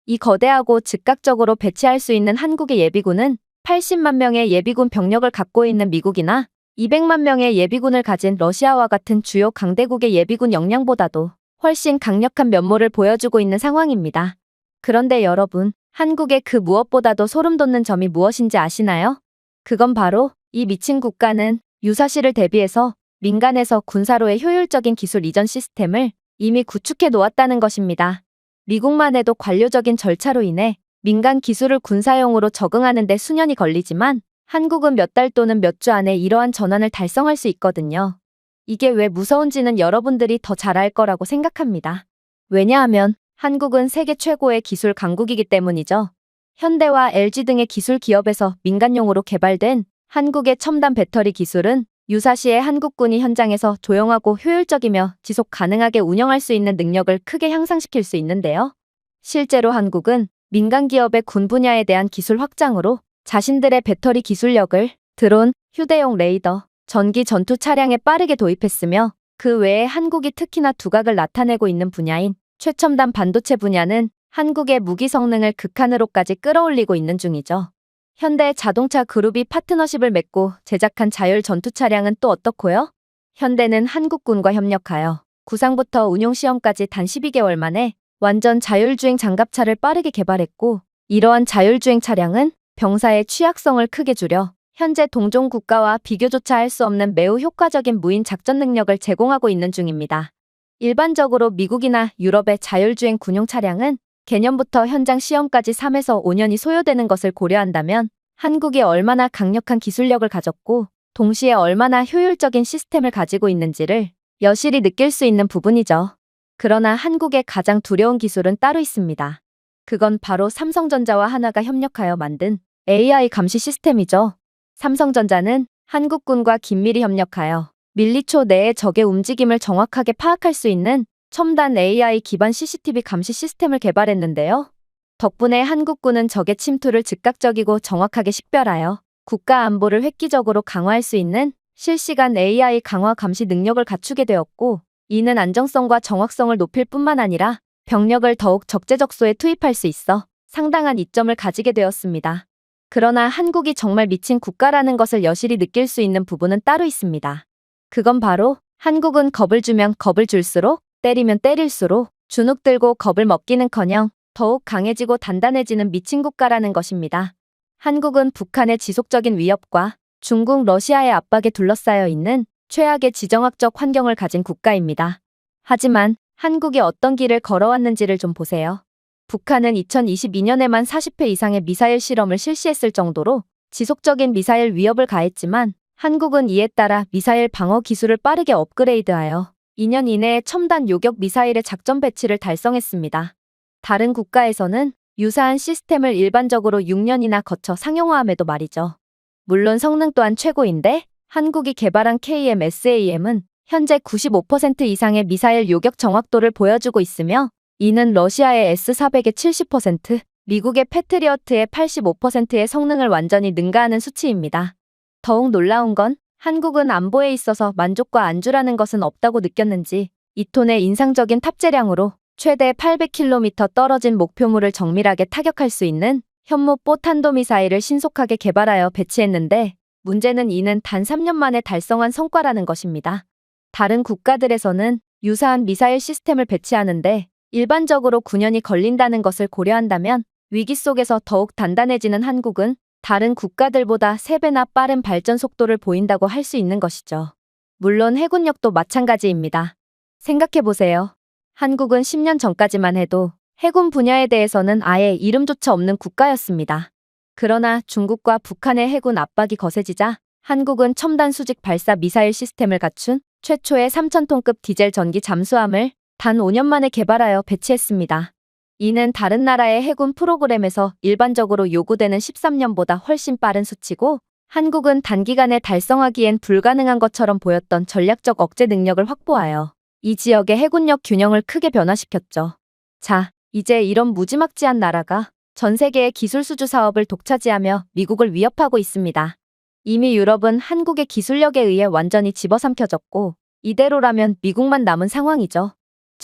이 거대하고 즉각적으로 배치할 수 있는 한국의 예비군은 80만 명의 예비군 병력을 갖고 있는 미국이나 200만 명의 예비군을 가진 러시아와 같은 주요 강대국의 예비군 역량보다도 훨씬 강력한 면모를 보여주고 있는 상황입니다. 그런데 여러분, 한국의 그 무엇보다도 소름 돋는 점이 무엇인지 아시나요? 그건 바로 이 미친 국가는 유사시를 대비해서 민간에서 군사로의 효율적인 기술 이전 시스템을 이미 구축해 놓았다는 것입니다. 미국만 해도 관료적인 절차로 인해 민간 기술을 군사용으로 적응하는 데 수년이 걸리지만 한국은 몇 달 또는 몇 주 안에 이러한 전환을 달성할 수 있거든요. 이게 왜 무서운지는 여러분들이 더 잘 알 거라고 생각합니다. 왜냐하면 한국은 세계 최고의 기술 강국이기 때문이죠. 현대와 LG 등의 기술 기업에서 민간용으로 개발된 한국의 첨단 배터리 기술은 유사시에 한국군이 현장에서 조용하고 효율적이며 지속 가능하게 운영할 수 있는 능력을 크게 향상시킬 수 있는데요. 실제로 한국은 민간 기업의 군 분야에 대한 기술 확장으로 자신들의 배터리 기술력을 드론, 휴대용 레이더, 전기 전투 차량에 빠르게 도입했으며 그 외에 한국이 특히나 두각을 나타내고 있는 분야인 최첨단 반도체 분야는 한국의 무기 성능을 극한으로까지 끌어올리고 있는 중이죠. 현대 자동차 그룹이 파트너십을 맺고 제작한 자율 전투 차량은 또 어떻고요? 현대는 한국군과 협력하여 구상부터 운용 시험까지 단 12개월 만에 완전 자율주행 장갑차를 빠르게 개발했고 이러한 자율주행 차량은 병사의 취약성을 크게 줄여 현재 동종 국가와 비교조차 할 수 없는 매우 효과적인 무인 작전 능력을 제공하고 있는 중입니다. 일반적으로 미국이나 유럽의 자율주행 군용 차량은 개념부터 현장 시험까지 3에서 5년이 소요되는 것을 고려한다면 한국이 얼마나 강력한 기술력을 가졌고 동시에 얼마나 효율적인 시스템을 가지고 있는지를 여실히 느낄 수 있는 부분이죠. 그러나 한국의 가장 두려운 기술은 따로 있습니다. 그건 바로 삼성전자와 한화가 협력하여 만든 AI 감시 시스템이죠. 삼성전자는 한국군과 긴밀히 협력하여 밀리초 내의 적의 움직임을 정확하게 파악할 수 있는 첨단 AI 기반 CCTV 감시 시스템을 개발했는데요. 덕분에 한국군은 적의 침투를 즉각적이고 정확하게 식별하여 국가 안보를 획기적으로 강화할 수 있는 실시간 AI 강화 감시 능력을 갖추게 되었고, 이는 안정성과 정확성을 높일 뿐만 아니라 병력을 더욱 적재적소에 투입할 수 있어 상당한 이점을 가지게 되었습니다. 그러나 한국이 정말 미친 국가라는 것을 여실히 느낄 수 있는 부분은 따로 있습니다. 그건 바로 한국은 겁을 주면 겁을 줄수록 때리면 때릴수록 주눅 들고 겁을 먹기는커녕 더욱 강해지고 단단해지는 미친 국가라는 것입니다. 한국은 북한의 지속적인 위협과 중국, 러시아의 압박에 둘러싸여 있는 최악의 지정학적 환경을 가진 국가입니다. 하지만 한국이 어떤 길을 걸어왔는지를 좀 보세요. 북한은 2022년에만 40회 이상의 미사일 실험을 실시했을 정도로 지속적인 미사일 위협을 가했지만 한국은 이에 따라 미사일 방어 기술을 빠르게 업그레이드하여 2년 이내에 첨단 요격 미사일의 작전 배치를 달성했습니다. 다른 국가에서는 유사한 시스템을 일반적으로 6년이나 거쳐 상용화함에도 말이죠. 물론 성능 또한 최고인데 한국이 개발한 KM-SAM은 현재 95% 이상의 미사일 요격 정확도를 보여주고 있으며 이는 러시아의 S-400의 70%, 미국의 패트리어트의 85%의 성능을 완전히 능가하는 수치입니다. 더욱 놀라운 건 한국은 안보에 있어서 만족과 안주라는 것은 없다고 느꼈는지 2톤의 인상적인 탑재량으로 최대 800km 떨어진 목표물을 정밀하게 타격할 수 있는 현무포 탄도미사일을 신속하게 개발하여 배치했는데 문제는 이는 단 3년 만에 달성한 성과라는 것입니다. 다른 국가들에서는 유사한 미사일 시스템을 배치하는데 일반적으로 9년이 걸린다는 것을 고려한다면 위기 속에서 더욱 단단해지는 한국은 다른 국가들보다 3배나 빠른 발전 속도를 보인다고 할 수 있는 것이죠. 물론 해군력도 마찬가지입니다. 생각해보세요. 한국은 10년 전까지만 해도 해군 분야에 대해서는 아예 이름조차 없는 국가였습니다. 그러나 중국과 북한의 해군 압박이 거세지자 한국은 첨단 수직 발사 미사일 시스템을 갖춘 최초의 3,000톤급 디젤 전기 잠수함을 단 5년 만에 개발하여 배치했습니다. 이는 다른 나라의 해군 프로그램에서 일반적으로 요구되는 13년보다 훨씬 빠른 수치고 한국은 단기간에 달성하기엔 불가능한 것처럼 보였던 전략적 억제 능력을 확보하여 이 지역의 해군력 균형을 크게 변화시켰죠. 자, 이제 이런 무지막지한 나라가 전 세계의 기술 수주 사업을 독차지하며 미국을 위협하고 있습니다. 이미 유럽은 한국의 기술력에 의해 완전히 집어삼켜졌고 이대로라면 미국만 남은 상황이죠.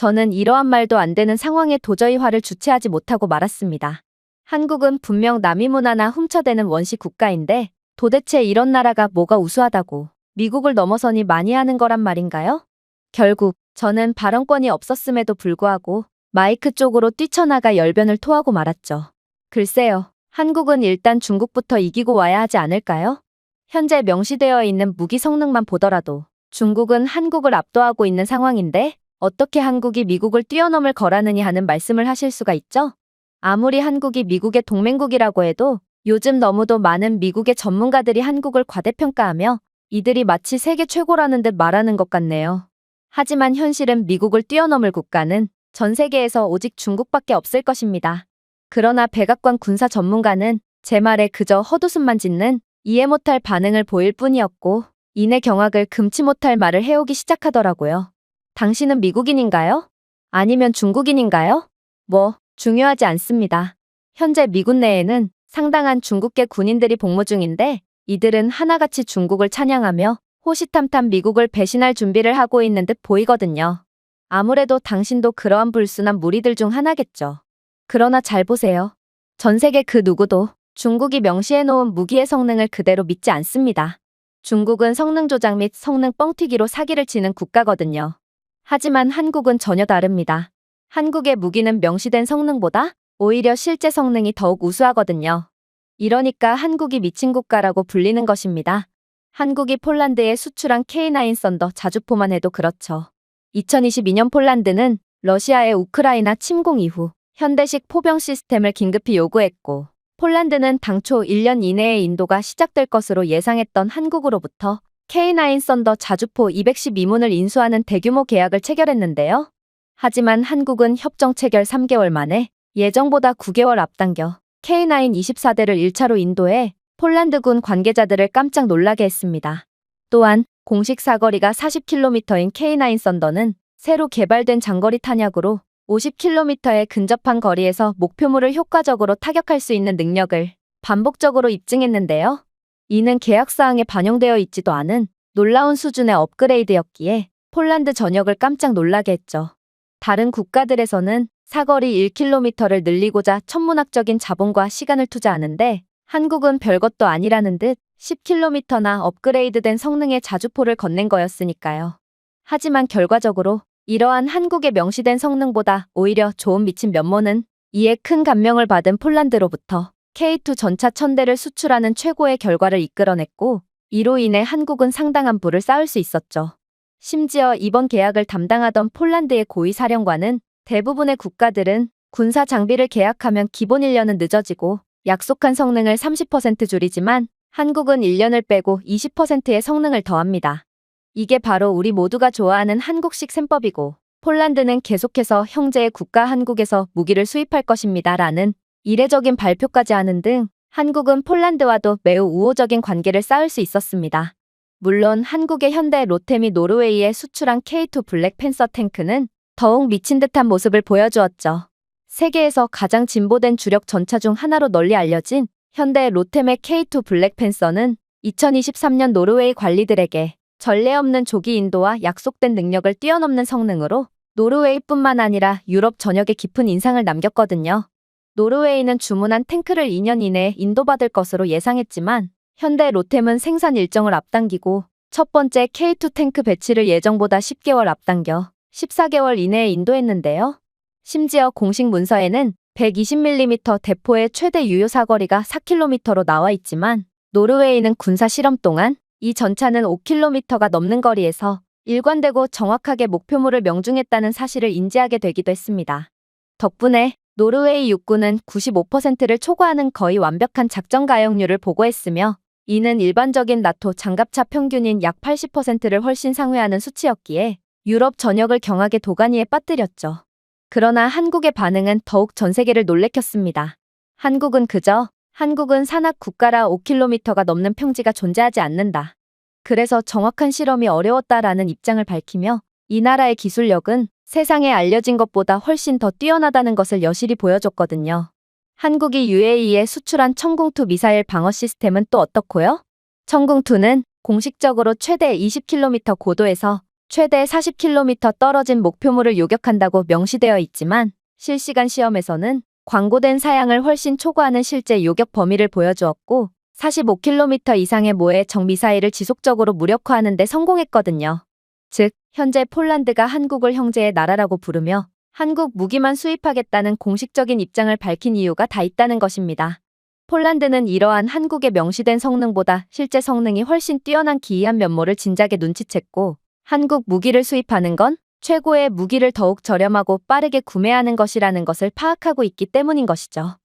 저는 이러한 말도 안 되는 상황에 도저히 화를 주체하지 못하고 말았습니다. 한국은 분명 남이 문화나 훔쳐대는 원시 국가인데 도대체 이런 나라가 뭐가 우수하다고 미국을 넘어서니 많이 하는 거란 말인가요? 결국 저는 발언권이 없었음에도 불구하고 마이크 쪽으로 뛰쳐나가 열변을 토하고 말았죠. 글쎄요. 한국은 일단 중국부터 이기고 와야 하지 않을까요? 현재 명시되어 있는 무기 성능만 보더라도 중국은 한국을 압도하고 있는 상황인데 어떻게 한국이 미국을 뛰어넘을 거라느니 하는 말씀을 하실 수가 있죠? 아무리 한국이 미국의 동맹국이라고 해도 요즘 너무도 많은 미국의 전문가들이 한국을 과대평가하며 이들이 마치 세계 최고라는 듯 말하는 것 같네요. 하지만 현실은 미국을 뛰어넘을 국가는 전 세계에서 오직 중국밖에 없을 것입니다. 그러나 백악관 군사 전문가는 제 말에 그저 헛웃음만 짓는 이해 못할 반응을 보일 뿐이었고 이내 경악을 금치 못할 말을 해오기 시작하더라고요. 당신은 미국인인가요? 아니면 중국인인가요? 뭐 중요하지 않습니다. 현재 미군 내에는 상당한 중국계 군인들이 복무 중인데 이들은 하나같이 중국을 찬양하며 호시탐탐 미국을 배신할 준비를 하고 있는 듯 보이거든요. 아무래도 당신도 그러한 불순한 무리들 중 하나겠죠. 그러나 잘 보세요. 전 세계 그 누구도 중국이 명시해놓은 무기의 성능을 그대로 믿지 않습니다. 중국은 성능 조작 및 성능 뻥튀기로 사기를 치는 국가거든요. 하지만 한국은 전혀 다릅니다. 한국의 무기는 명시된 성능보다 오히려 실제 성능이 더욱 우수하거든요. 이러니까 한국이 미친 국가라고 불리는 것입니다. 한국이 폴란드에 수출한 K9 썬더 자주포만 해도 그렇죠. 2022년 폴란드는 러시아의 우크라이나 침공 이후 현대식 포병 시스템을 긴급히 요구했고 폴란드는 당초 1년 이내에 인도가 시작될 것으로 예상했던 한국으로부터 K9 썬더 자주포 212문을 인수하는 대규모 계약을 체결했는데요. 하지만 한국은 협정 체결 3개월 만에 예정보다 9개월 앞당겨 K9 24대를 1차로 인도해 폴란드군 관계자들을 깜짝 놀라게 했습니다. 또한 공식 사거리가 40km인 K9 썬더는 새로 개발된 장거리 탄약으로 50km에 근접한 거리에서 목표물을 효과적으로 타격할 수 있는 능력을 반복적으로 입증했는데요. 이는 계약사항에 반영되어 있지도 않은 놀라운 수준의 업그레이드였기에 폴란드 전역을 깜짝 놀라게 했죠. 다른 국가들에서는 사거리 1km를 늘리고자 천문학적인 자본과 시간을 투자하는데 한국은 별것도 아니라는 듯 10km나 업그레이드된 성능의 자주포를 건넨 거였으니까요. 하지만 결과적으로 이러한 한국의 명시된 성능보다 오히려 좋은 미친 면모는 이에 큰 감명을 받은 폴란드로부터 K2 전차 1000대를 수출하는 최고의 결과를 이끌어냈고 이로 인해 한국은 상당한 부를 쌓을 수 있었죠. 심지어 이번 계약을 담당하던 폴란드의 고위 사령관은 대부분의 국가들은 군사 장비를 계약하면 기본 1년은 늦어지고 약속한 성능을 30% 줄이지만 한국은 1년을 빼고 20%의 성능을 더합니다. 이게 바로 우리 모두가 좋아하는 한국식 셈법이고 폴란드는 계속해서 형제의 국가 한국에서 무기를 수입할 것입니다. 라는 이례적인 발표까지 하는 등 한국은 폴란드와도 매우 우호적인 관계를 쌓을 수 있었습니다. 물론 한국의 현대 롯템이 노르웨이에 수출한 K2 블랙팬서 탱크는 더욱 미친 듯한 모습을 보여주었죠. 세계에서 가장 진보된 주력 전차 중 하나로 널리 알려진 현대 롯템의 K2 블랙팬서는 2023년 노르웨이 관리들에게 전례 없는 조기 인도와 약속된 능력을 뛰어넘는 성능으로 노르웨이뿐만 아니라 유럽 전역에 깊은 인상을 남겼거든요. 노르웨이는 주문한 탱크를 2년 이내에 인도받을 것으로 예상했지만 현대 롯템은 생산 일정을 앞당기고 첫 번째 K2 탱크 배치를 예정보다 10개월 앞당겨 14개월 이내에 인도했는데요. 심지어 공식 문서에는 120mm 대포의 최대 유효 사거리가 4km로 나와 있지만 노르웨이는 군사 실험 동안 이 전차는 5km가 넘는 거리에서 일관되고 정확하게 목표물을 명중했다는 사실을 인지하게 되기도 했습니다. 덕분에 노르웨이 육군은 95%를 초과하는 거의 완벽한 작전 가용률을 보고했으며 이는 일반적인 나토 장갑차 평균인 약 80%를 훨씬 상회하는 수치였기에 유럽 전역을 경악의 도가니에 빠뜨렸죠. 그러나 한국의 반응은 더욱 전 세계를 놀래켰습니다. 한국은 산악 국가라 5km가 넘는 평지가 존재하지 않는다. 그래서 정확한 실험이 어려웠다라는 입장을 밝히며 이 나라의 기술력은 세상에 알려진 것보다 훨씬 더 뛰어나다는 것을 여실히 보여줬거든요. 한국이 UAE에 수출한 천궁2 미사일 방어 시스템은 또 어떻고요? 천궁2는 공식적으로 최대 20km 고도에서 최대 40km 떨어진 목표물을 요격한다고 명시되어 있지만 실시간 시험에서는 광고된 사양을 훨씬 초과하는 실제 요격 범위를 보여주었고 45km 이상의 모의 적 미사일을 지속적으로 무력화하는 데 성공했거든요. 즉, 현재 폴란드가 한국을 형제의 나라라고 부르며 한국 무기만 수입하겠다는 공식적인 입장을 밝힌 이유가 다 있다는 것입니다. 폴란드는 이러한 한국의 명시된 성능보다 실제 성능이 훨씬 뛰어난 기이한 면모를 진작에 눈치챘고 한국 무기를 수입하는 건 최고의 무기를 더욱 저렴하고 빠르게 구매하는 것이라는 것을 파악하고 있기 때문인 것이죠.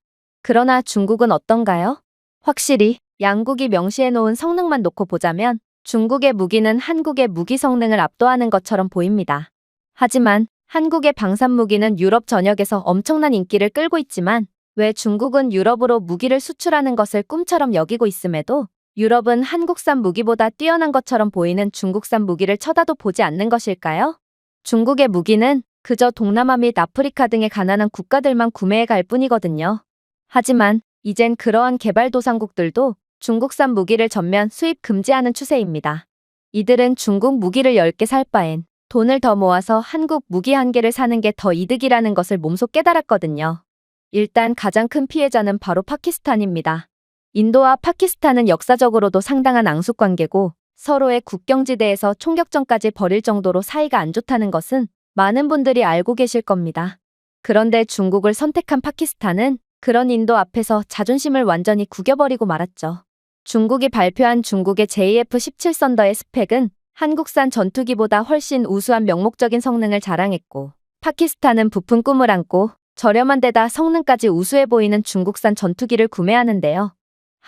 그러나 중국은 어떤가요? 확실히 양국이 명시해놓은 성능만 놓고 보자면 중국의 무기는 한국의 무기 성능을 압도하는 것처럼 보입니다. 하지만 한국의 방산무기는 유럽 전역에서 엄청난 인기를 끌고 있지만 왜 중국은 유럽으로 무기를 수출하는 것을 꿈처럼 여기고 있음에도 유럽은 한국산 무기보다 뛰어난 것처럼 보이는 중국산 무기를 쳐다도 보지 않는 것일까요? 중국의 무기는 그저 동남아 및 아프리카 등의 가난한 국가들만 구매해 갈 뿐이거든요. 하지만 이젠 그러한 개발도상국들도 중국산 무기를 전면 수입 금지하는 추세입니다. 이들은 중국 무기를 10개 살 바엔 돈을 더 모아서 한국 무기 1개를 사는 게 더 이득이라는 것을 몸소 깨달았거든요. 일단 가장 큰 피해자는 바로 파키스탄입니다. 인도와 파키스탄은 역사적으로도 상당한 앙숙관계고 서로의 국경지대에서 총격전까지 벌일 정도로 사이가 안 좋다는 것은 많은 분들이 알고 계실 겁니다. 그런데 중국을 선택한 파키스탄은 그런 인도 앞에서 자존심을 완전히 구겨버리고 말았죠. 중국이 발표한 중국의 JF-17 썬더의 스펙은 한국산 전투기보다 훨씬 우수한 명목적인 성능을 자랑했고 파키스탄은 부푼 꿈을 안고 저렴한 데다 성능까지 우수해 보이는 중국산 전투기를 구매하는데요.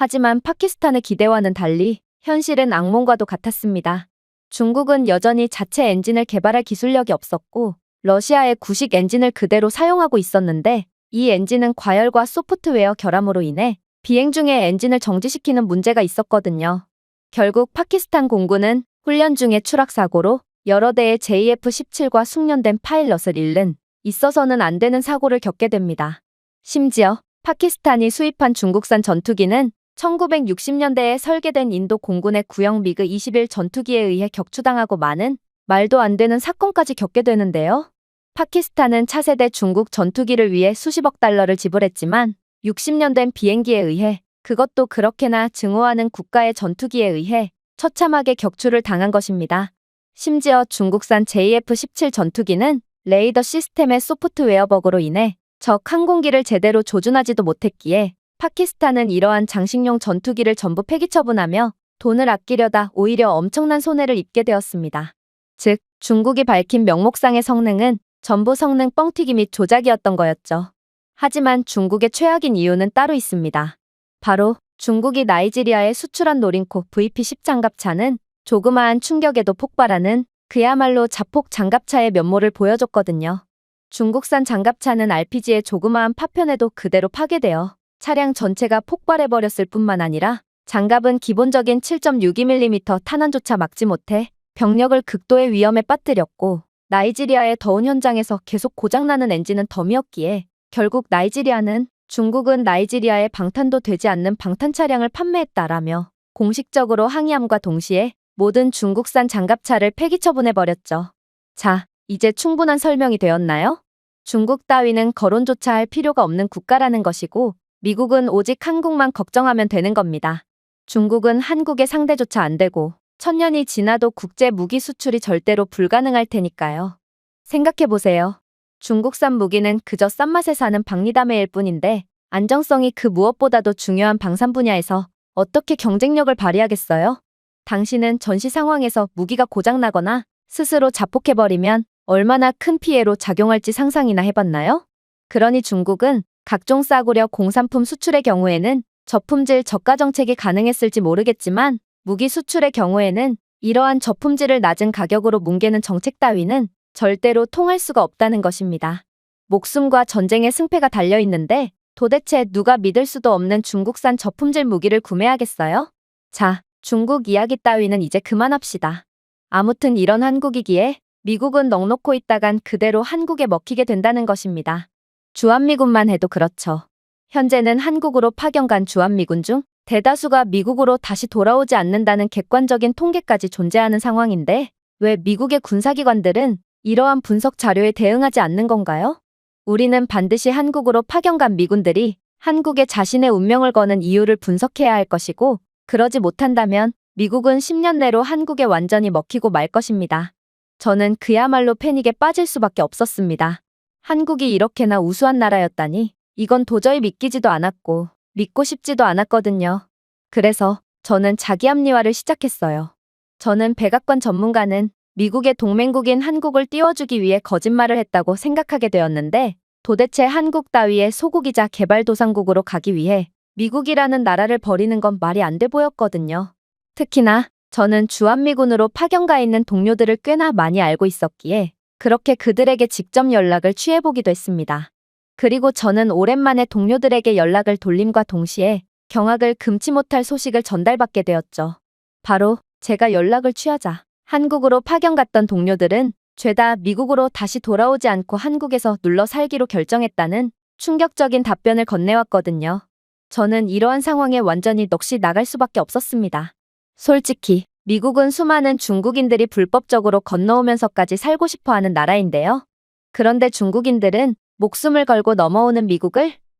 하지만 파키스탄의 기대와는 달리 현실은 악몽과도 같았습니다. 중국은 여전히 자체 엔진을 개발할 기술력이 없었고 러시아의 구식 엔진을 그대로 사용하고 있었는데 이 엔진은 과열과 소프트웨어 결함으로 인해 비행 중에 엔진을 정지시키는 문제가 있었거든요. 결국 파키스탄 공군은 훈련 중에 추락사고로 여러 대의 JF-17과 숙련된 파일럿을 잃는 있어서는 안 되는 사고를 겪게 됩니다. 심지어 파키스탄이 수입한 중국산 전투기는 1960년대에 설계된 인도 공군의 구형 미그 21 전투기에 의해 격추당하고 많은 말도 안 되는 사건까지 겪게 되는데요. 파키스탄은 차세대 중국 전투기를 위해 수십억 달러를 지불했지만 60년 된 비행기에 의해 그것도 그렇게나 증오하는 국가의 전투기에 의해 처참하게 격추를 당한 것입니다. 심지어 중국산 JF-17 전투기는 레이더 시스템의 소프트웨어 버그로 인해 적 항공기를 제대로 조준하지도 못했기에 파키스탄은 이러한 장식용 전투기를 전부 폐기 처분하며 돈을 아끼려다 오히려 엄청난 손해를 입게 되었습니다. 즉, 중국이 밝힌 명목상의 성능은 전부 성능 뻥튀기 및 조작이었던 거였죠. 하지만 중국의 최악인 이유는 따로 있습니다. 바로 중국이 나이지리아에 수출한 노린코 VP-10 장갑차는 조그마한 충격에도 폭발하는 그야말로 자폭 장갑차의 면모를 보여줬거든요. 중국산 장갑차는 RPG의 조그마한 파편에도 그대로 파괴되어 차량 전체가 폭발해버렸을 뿐만 아니라 장갑은 기본적인 7.62mm 탄환조차 막지 못해 병력을 극도의 위험에 빠뜨렸고 나이지리아의 더운 현장에서 계속 고장나는 엔진은 덤이었기에 결국 나이지리아는 중국은 나이지리아에 방탄도 되지 않는 방탄 차량을 판매했다라며 공식적으로 항의함과 동시에 모든 중국산 장갑차를 폐기 처분해버렸죠. 자, 이제 충분한 설명이 되었나요? 중국 따위는 거론조차 할 필요가 없는 국가라는 것이고 미국은 오직 한국만 걱정하면 되는 겁니다. 중국은 한국의 상대조차 안 되고 1000년이 지나도 국제 무기 수출이 절대로 불가능할 테니까요. 생각해보세요. 중국산 무기는 그저 싼 맛에 사는 박리담회일 뿐인데 안정성이 그 무엇보다도 중요한 방산 분야에서 어떻게 경쟁력을 발휘하겠어요? 당신은 전시 상황에서 무기가 고장나거나 스스로 자폭해버리면 얼마나 큰 피해로 작용할지 상상이나 해봤나요? 그러니 중국은 각종 싸구려 공산품 수출의 경우에는 저품질 저가 정책이 가능했을지 모르겠지만 무기 수출의 경우에는 이러한 저품질을 낮은 가격으로 뭉개는 정책 따위는 절대로 통할 수가 없다는 것입니다. 목숨과 전쟁의 승패가 달려있는데 도대체 누가 믿을 수도 없는 중국산 저품질 무기를 구매하겠어요? 자, 중국 이야기 따위는 이제 그만합시다. 아무튼 이런 한국이기에 미국은 넋놓고 있다간 그대로 한국에 먹히게 된다는 것입니다. 주한미군만 해도 그렇죠. 현재는 한국으로 파견 간 주한미군 중 대다수가 미국으로 다시 돌아오지 않는다는 객관적인 통계까지 존재하는 상황인데 왜 미국의 군사기관들은 이러한 분석 자료에 대응하지 않는 건가요? 우리는 반드시 한국으로 파견 간 미군들이 한국에 자신의 운명을 거는 이유를 분석해야 할 것이고, 그러지 못한다면 미국은 10년 내로 한국에 완전히 먹히고 말 것입니다. 저는 그야말로 패닉에 빠질 수밖에 없었습니다. 한국이 이렇게나 우수한 나라였다니 이건 도저히 믿기지도 않았고 믿고 싶지도 않았거든요. 그래서 저는 자기 합리화를 시작했어요. 저는 백악관 전문가는 미국의 동맹국인 한국을 띄워주기 위해 거짓말을 했다고 생각하게 되었는데, 도대체 한국 따위의 소국이자 개발도상국으로 가기 위해 미국이라는 나라를 버리는 건 말이 안 돼 보였거든요. 특히나 저는 주한미군으로 파견 가 있는 동료들을 꽤나 많이 알고 있었기에 그렇게 그들에게 직접 연락을 취해보기도 했습니다. 그리고 저는 오랜만에 동료들에게 연락을 돌림과 동시에 경악을 금치 못할 소식을 전달받게 되었죠. 바로 제가 연락을 취하자 한국으로 파견 갔던 동료들은 죄다 미국으로 다시 돌아오지 않고 한국에서 눌러 살기로 결정했다는 충격적인 답변을 건네왔거든요. 저는 이러한 상황에 완전히 넋이 나갈 수밖에 없었습니다. 솔직히 미국은 수많은 중국인들이 불법적으로 건너오면서까지 살고 싶어하는 나라인데요. 그런데 중국인들은 목숨을 걸고 넘어오는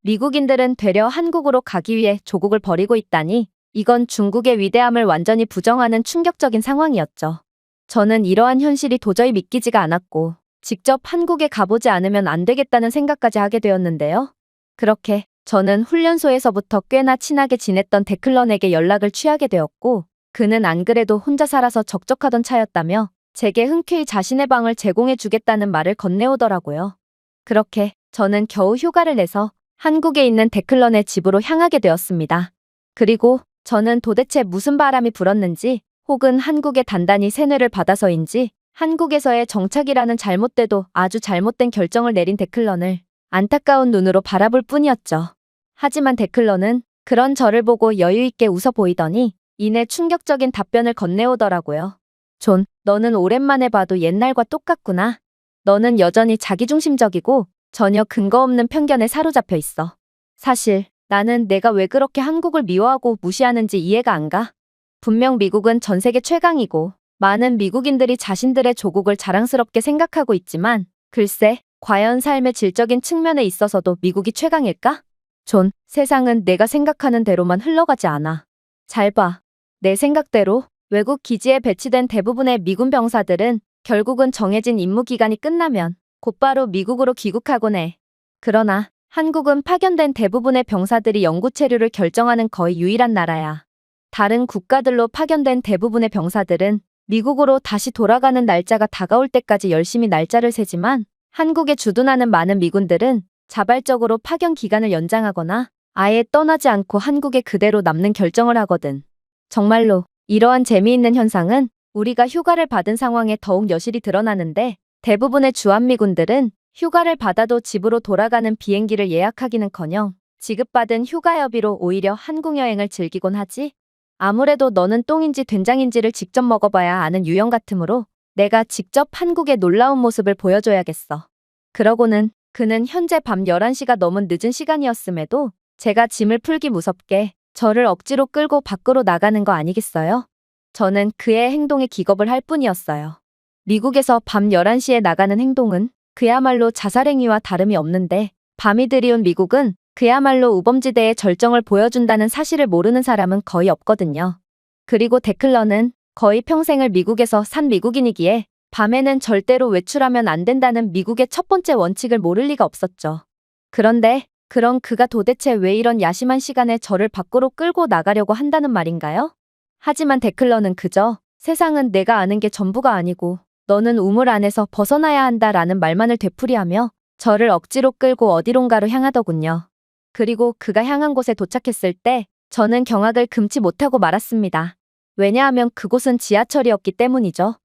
미국인들은 되려 한국으로 가기 위해 조국을 버리고 있다니, 이건 중국의 위대함을 완전히 부정하는 충격적인 상황이었죠. 저는 이러한 현실이 도저히 믿기지가 않았고 직접 한국에 가보지 않으면 안 되겠다는 생각까지 하게 되었는데요. 그렇게 저는 훈련소에서부터 꽤나 친하게 지냈던 데클런에게 연락을 취하게 되었고, 그는 안 그래도 혼자 살아서 적적하던 차였다며 제게 흔쾌히 자신의 방을 제공해 주겠다는 말을 건네오더라고요. 그렇게 저는 겨우 휴가를 내서 한국에 있는 데클런의 집으로 향하게 되었습니다. 그리고 저는 도대체 무슨 바람이 불었는지, 혹은 한국에 단단히 세뇌를 받아서인지 한국에서의 정착이라는 잘못되도 아주 잘못된 결정을 내린 데클런을 안타까운 눈으로 바라볼 뿐이었죠. 하지만 데클런은 그런 저를 보고 여유있게 웃어 보이더니 이내 충격적인 답변을 건네오더라고요. 존, 너는 오랜만에 봐도 옛날과 똑같구나. 너는 여전히 자기중심적이고 전혀 근거 없는 편견에 사로잡혀 있어. 사실 나는 내가 왜 그렇게 한국을 미워하고 무시하는지 이해가 안 가. 분명 미국은 전 세계 최강이고 많은 미국인들이 자신들의 조국을 자랑스럽게 생각하고 있지만, 글쎄, 과연 삶의 질적인 측면에 있어서도 미국이 최강일까? 존, 세상은 내가 생각하는 대로만 흘러가지 않아. 잘 봐. 내 생각대로 외국 기지에 배치된 대부분의 미군 병사들은 결국은 정해진 임무 기간이 끝나면 곧바로 미국으로 귀국하곤 해. 그러나 한국은 파견된 대부분의 병사들이 영구 체류를 결정하는 거의 유일한 나라야. 다른 국가들로 파견된 대부분의 병사들은 미국으로 다시 돌아가는 날짜가 다가올 때까지 열심히 날짜를 세지만, 한국에 주둔하는 많은 미군들은 자발적으로 파견 기간을 연장하거나 아예 떠나지 않고 한국에 그대로 남는 결정을 하거든. 정말로 이러한 재미있는 현상은 우리가 휴가를 받은 상황에 더욱 여실히 드러나는데, 대부분의 주한미군들은 휴가를 받아도 집으로 돌아가는 비행기를 예약하기는커녕 지급받은 휴가여비로 오히려 한국 여행을 즐기곤 하지. 아무래도 너는 똥인지 된장인지를 직접 먹어봐야 아는 유형 같으므로 내가 직접 한국의 놀라운 모습을 보여줘야겠어. 그러고는 그는 현재 밤 11시가 넘은 늦은 시간이었음에도 제가 짐을 풀기 무섭게 저를 억지로 끌고 밖으로 나가는 거 아니겠어요? 저는 그의 행동에 기겁을 할 뿐이었어요. 미국에서 밤 11시에 나가는 행동은 그야말로 자살행위와 다름이 없는데, 밤이 들이운 미국은 그야말로 우범지대의 절정을 보여준다는 사실을 모르는 사람은 거의 없거든요. 그리고 데클런은 거의 평생을 미국에서 산 미국인이기에 밤에는 절대로 외출하면 안 된다는 미국의 첫 번째 원칙을 모를 리가 없었죠. 그런데 그럼 그가 도대체 왜 이런 야심한 시간에 저를 밖으로 끌고 나가려고 한다는 말인가요? 하지만 데클런은 그저 세상은 내가 아는 게 전부가 아니고 너는 우물 안에서 벗어나야 한다라는 말만을 되풀이하며 저를 억지로 끌고 어디론가로 향하더군요. 그리고 그가 향한 곳에 도착했을 때 저는 경악을 금치 못하고 말았습니다. 왜냐하면 그곳은 지하철이었기 때문이죠.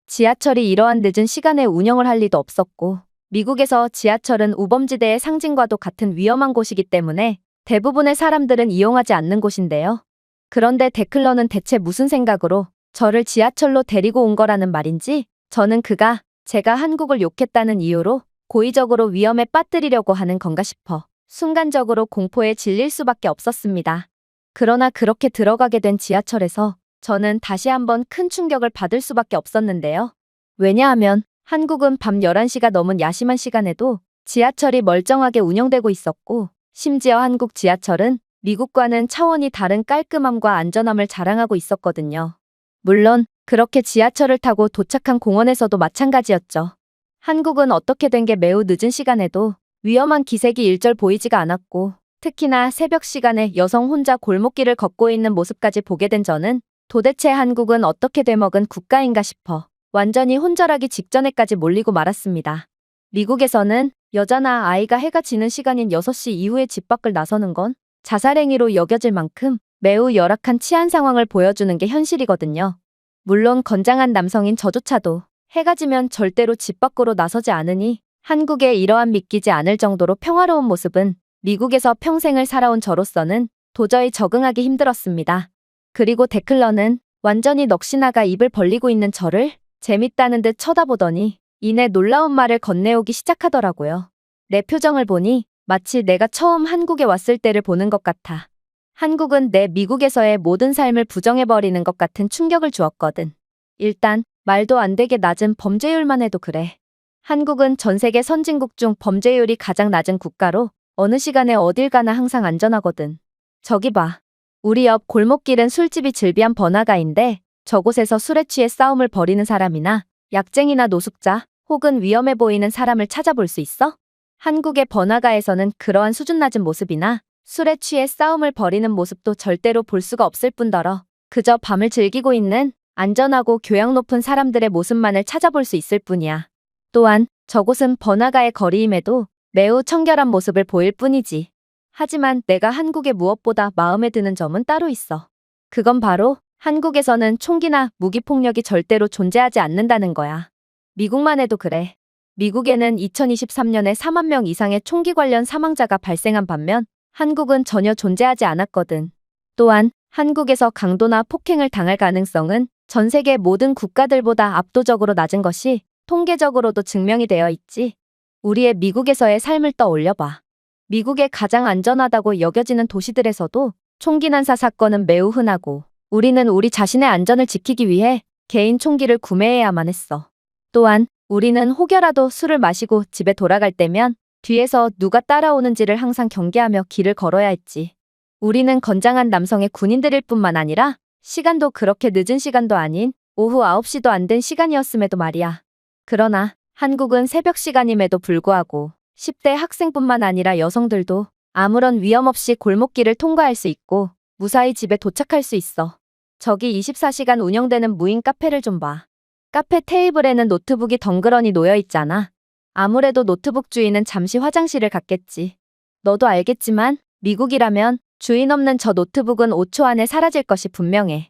지하철이 이러한 늦은 시간에 운영을 할 리도 없었고, 미국에서 지하철은 우범지대의 상징과도 같은 위험한 곳이기 때문에 대부분의 사람들은 이용하지 않는 곳인데요. 그런데 데클런은 대체 무슨 생각으로 저를 지하철로 데리고 온 거라는 말인지, 저는 그가 제가 한국을 욕했다는 이유로 고의적으로 위험에 빠뜨리려고 하는 건가 싶어 순간적으로 공포에 질릴 수밖에 없었습니다. 그러나 그렇게 들어가게 된 지하철에서 저는 다시 한번 큰 충격을 받을 수밖에 없었는데요. 왜냐하면 한국은 밤 11시가 넘은 야심한 시간에도 지하철이 멀쩡하게 운영되고 있었고, 심지어 한국 지하철은 미국과는 차원이 다른 깔끔함과 안전함을 자랑하고 있었거든요. 물론 그렇게 지하철을 타고 도착한 공원에서도 마찬가지였죠. 한국은 어떻게 된 게 매우 늦은 시간에도 위험한 기색이 일절 보이지가 않았고, 특히나 새벽 시간에 여성 혼자 골목길을 걷고 있는 모습까지 보게 된 저는 도대체 한국은 어떻게 되먹은 국가인가 싶어 완전히 혼절하기 직전에까지 몰리고 말았습니다. 미국에서는 여자나 아이가 해가 지는 시간인 6시 이후에 집 밖을 나서는 건 자살행위로 여겨질 만큼 매우 열악한 치안 상황을 보여주는 게 현실이거든요. 물론 건장한 남성인 저조차도 해가 지면 절대로 집 밖으로 나서지 않으니 한국의 이러한 믿기지 않을 정도로 평화로운 모습은 미국에서 평생을 살아온 저로서는 도저히 적응하기 힘들었습니다. 그리고 데클러는 완전히 넋이나가 입을 벌리고 있는 저를 재밌다는 듯 쳐다보더니 이내 놀라운 말을 건네오기 시작하더라고요. 내 표정을 보니 마치 내가 처음 한국에 왔을 때를 보는 것 같아. 한국은 내 미국에서의 모든 삶을 부정해버리는 것 같은 충격을 주었거든. 일단 말도 안 되게 낮은 범죄율만 해도 그래. 한국은 전 세계 선진국 중 범죄율이 가장 낮은 국가로 어느 시간에 어딜 가나 항상 안전하거든. 저기 봐. 우리 옆 골목길은 술집이 즐비한 번화가인데 저곳에서 술에 취해 싸움을 벌이는 사람이나 약쟁이나 노숙자 혹은 위험해 보이는 사람을 찾아볼 수 있어? 한국의 번화가에서는 그러한 수준 낮은 모습이나 술에 취해 싸움을 벌이는 모습도 절대로 볼 수가 없을 뿐더러 그저 밤을 즐기고 있는 안전하고 교양 높은 사람들의 모습만을 찾아볼 수 있을 뿐이야. 또한 저곳은 번화가의 거리임에도 매우 청결한 모습을 보일 뿐이지. 하지만 내가 한국에 무엇보다 마음에 드는 점은 따로 있어. 그건 바로 한국에서는 총기나 무기폭력이 절대로 존재하지 않는다는 거야. 미국만 해도 그래. 미국에는 2023년에 4만 명 이상의 총기 관련 사망자가 발생한 반면 한국은 전혀 존재하지 않았거든. 또한 한국에서 강도나 폭행을 당할 가능성은 전 세계 모든 국가들보다 압도적으로 낮은 것이 통계적으로도 증명이 되어 있지. 우리의 미국에서의 삶을 떠올려봐. 미국의 가장 안전하다고 여겨지는 도시들에서도 총기 난사 사건은 매우 흔하고 우리는 우리 자신의 안전을 지키기 위해 개인 총기를 구매해야만 했어. 또한 우리는 혹여라도 술을 마시고 집에 돌아갈 때면 뒤에서 누가 따라오는지를 항상 경계하며 길을 걸어야 했지. 우리는 건장한 남성의 군인들일 뿐만 아니라 시간도 그렇게 늦은 시간도 아닌 오후 9시도 안 된 시간이었음에도 말이야. 그러나 한국은 새벽 시간임에도 불구하고 10대 학생뿐만 아니라 여성들도 아무런 위험 없이 골목길을 통과할 수 있고 무사히 집에 도착할 수 있어. 저기 24시간 운영되는 무인 카페를 좀 봐. 카페 테이블에는 노트북이 덩그러니 놓여 있잖아. 아무래도 노트북 주인은 잠시 화장실을 갔겠지. 너도 알겠지만 미국이라면 주인 없는 저 노트북은 5초 안에 사라질 것이 분명해.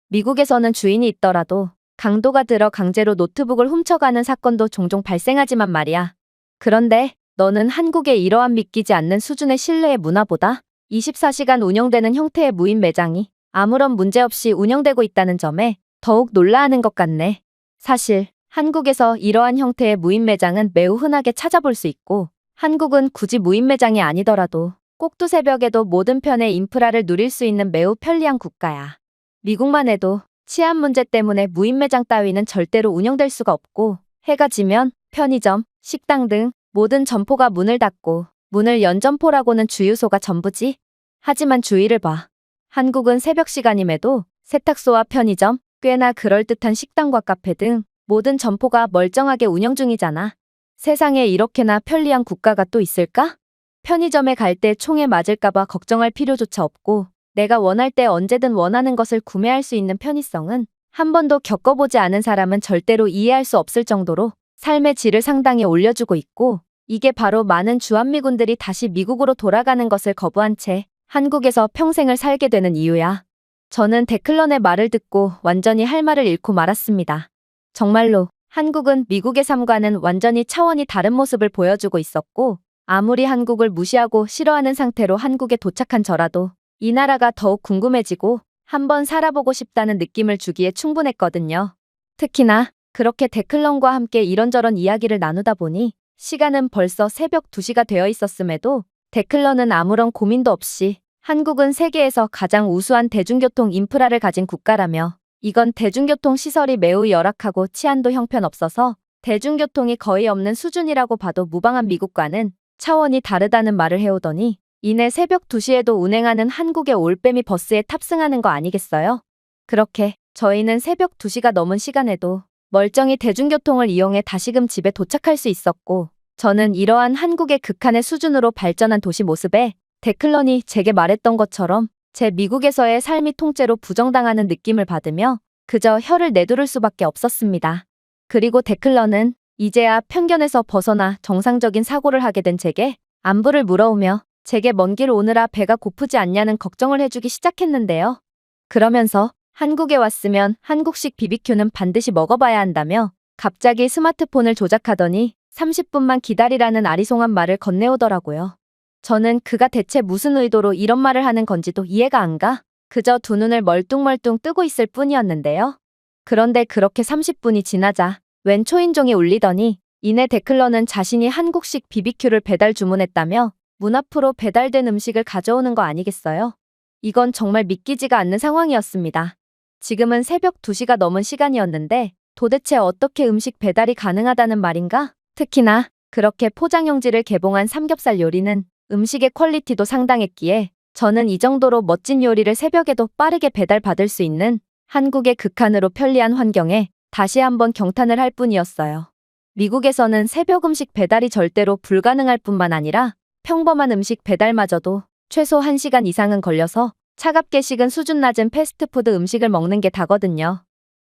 미국에서는 주인이 있더라도 강도가 들어 강제로 노트북을 훔쳐가는 사건도 종종 발생하지만 말이야. 그런데 너는 한국의 이러한 믿기지 않는 수준의 신뢰의 문화보다 24시간 운영되는 형태의 무인 매장이 아무런 문제 없이 운영되고 있다는 점에 더욱 놀라하는 것 같네. 사실 한국에서 이러한 형태의 무인 매장은 매우 흔하게 찾아볼 수 있고 한국은 굳이 무인 매장이 아니더라도 꼭두 새벽에도 모든 편의 인프라를 누릴 수 있는 매우 편리한 국가야. 미국만 해도 치안 문제 때문에 무인 매장 따위는 절대로 운영될 수가 없고 해가 지면 편의점, 식당 등 모든 점포가 문을 닫고 문을 연 점포라고는 주유소가 전부지. 하지만 주의를 봐. 한국은 새벽 시간임에도 세탁소와 편의점, 꽤나 그럴듯한 식당과 카페 등 모든 점포가 멀쩡하게 운영 중이잖아. 세상에 이렇게나 편리한 국가가 또 있을까? 편의점에 갈 때 총에 맞을까봐 걱정할 필요조차 없고 내가 원할 때 언제든 원하는 것을 구매할 수 있는 편의성은 한 번도 겪어보지 않은 사람은 절대로 이해할 수 없을 정도로 삶의 질을 상당히 올려주고 있고 이게 바로 많은 주한미군들이 다시 미국으로 돌아가는 것을 거부한 채 한국에서 평생을 살게 되는 이유야. 저는 데클런의 말을 듣고 완전히 할 말을 잃고 말았습니다. 정말로 한국은 미국의 삶과는 완전히 차원이 다른 모습을 보여주고 있었고 아무리 한국을 무시하고 싫어하는 상태로 한국에 도착한 저라도 이 나라가 더욱 궁금해지고 한번 살아보고 싶다는 느낌을 주기에 충분했거든요. 특히나 그렇게 데클런과 함께 이런저런 이야기를 나누다 보니 시간은 벌써 새벽 2시가 되어 있었음에도 데클런은 아무런 고민도 없이 한국은 세계에서 가장 우수한 대중교통 인프라를 가진 국가라며 이건 대중교통 시설이 매우 열악하고 치안도 형편없어서 대중교통이 거의 없는 수준이라고 봐도 무방한 미국과는 차원이 다르다는 말을 해오더니 이내 새벽 2시에도 운행하는 한국의 올빼미 버스에 탑승하는 거 아니겠어요? 그렇게 저희는 새벽 2시가 넘은 시간에도 멀쩡히 대중교통을 이용해 다시금 집에 도착할 수 있었고, 저는 이러한 한국의 극한의 수준으로 발전한 도시 모습에 데클런이 제게 말했던 것처럼 제 미국에서의 삶이 통째로 부정당하는 느낌을 받으며 그저 혀를 내두를 수밖에 없었습니다. 그리고 데클런은 이제야 편견에서 벗어나 정상적인 사고를 하게 된 제게 안부를 물어오며 제게 먼 길 오느라 배가 고프지 않냐는 걱정을 해주기 시작했는데요. 그러면서 한국에 왔으면 한국식 BBQ는 반드시 먹어봐야 한다며 갑자기 스마트폰을 조작하더니 30분만 기다리라는 아리송한 말을 건네오더라고요. 저는 그가 대체 무슨 의도로 이런 말을 하는 건지도 이해가 안 가 그저 두 눈을 멀뚱멀뚱 뜨고 있을 뿐이었는데요. 그런데 그렇게 30분이 지나자 웬 초인종이 울리더니 이내 데클런은 자신이 한국식 BBQ를 배달 주문했다며 문 앞으로 배달된 음식을 가져오는 거 아니겠어요? 이건 정말 믿기지가 않는 상황이었습니다. 지금은 새벽 2시가 넘은 시간이었는데 도대체 어떻게 음식 배달이 가능하다는 말인가? 특히나 그렇게 포장용지를 개봉한 삼겹살 요리는 음식의 퀄리티도 상당했기에 저는 이 정도로 멋진 요리를 새벽에도 빠르게 배달받을 수 있는 한국의 극한으로 편리한 환경에 다시 한번 경탄을 할 뿐이었어요. 미국에서는 새벽 음식 배달이 절대로 불가능할 뿐만 아니라 평범한 음식 배달마저도 최소 1시간 이상은 걸려서 차갑게 식은 수준 낮은 패스트푸드 음식을 먹는 게 다거든요.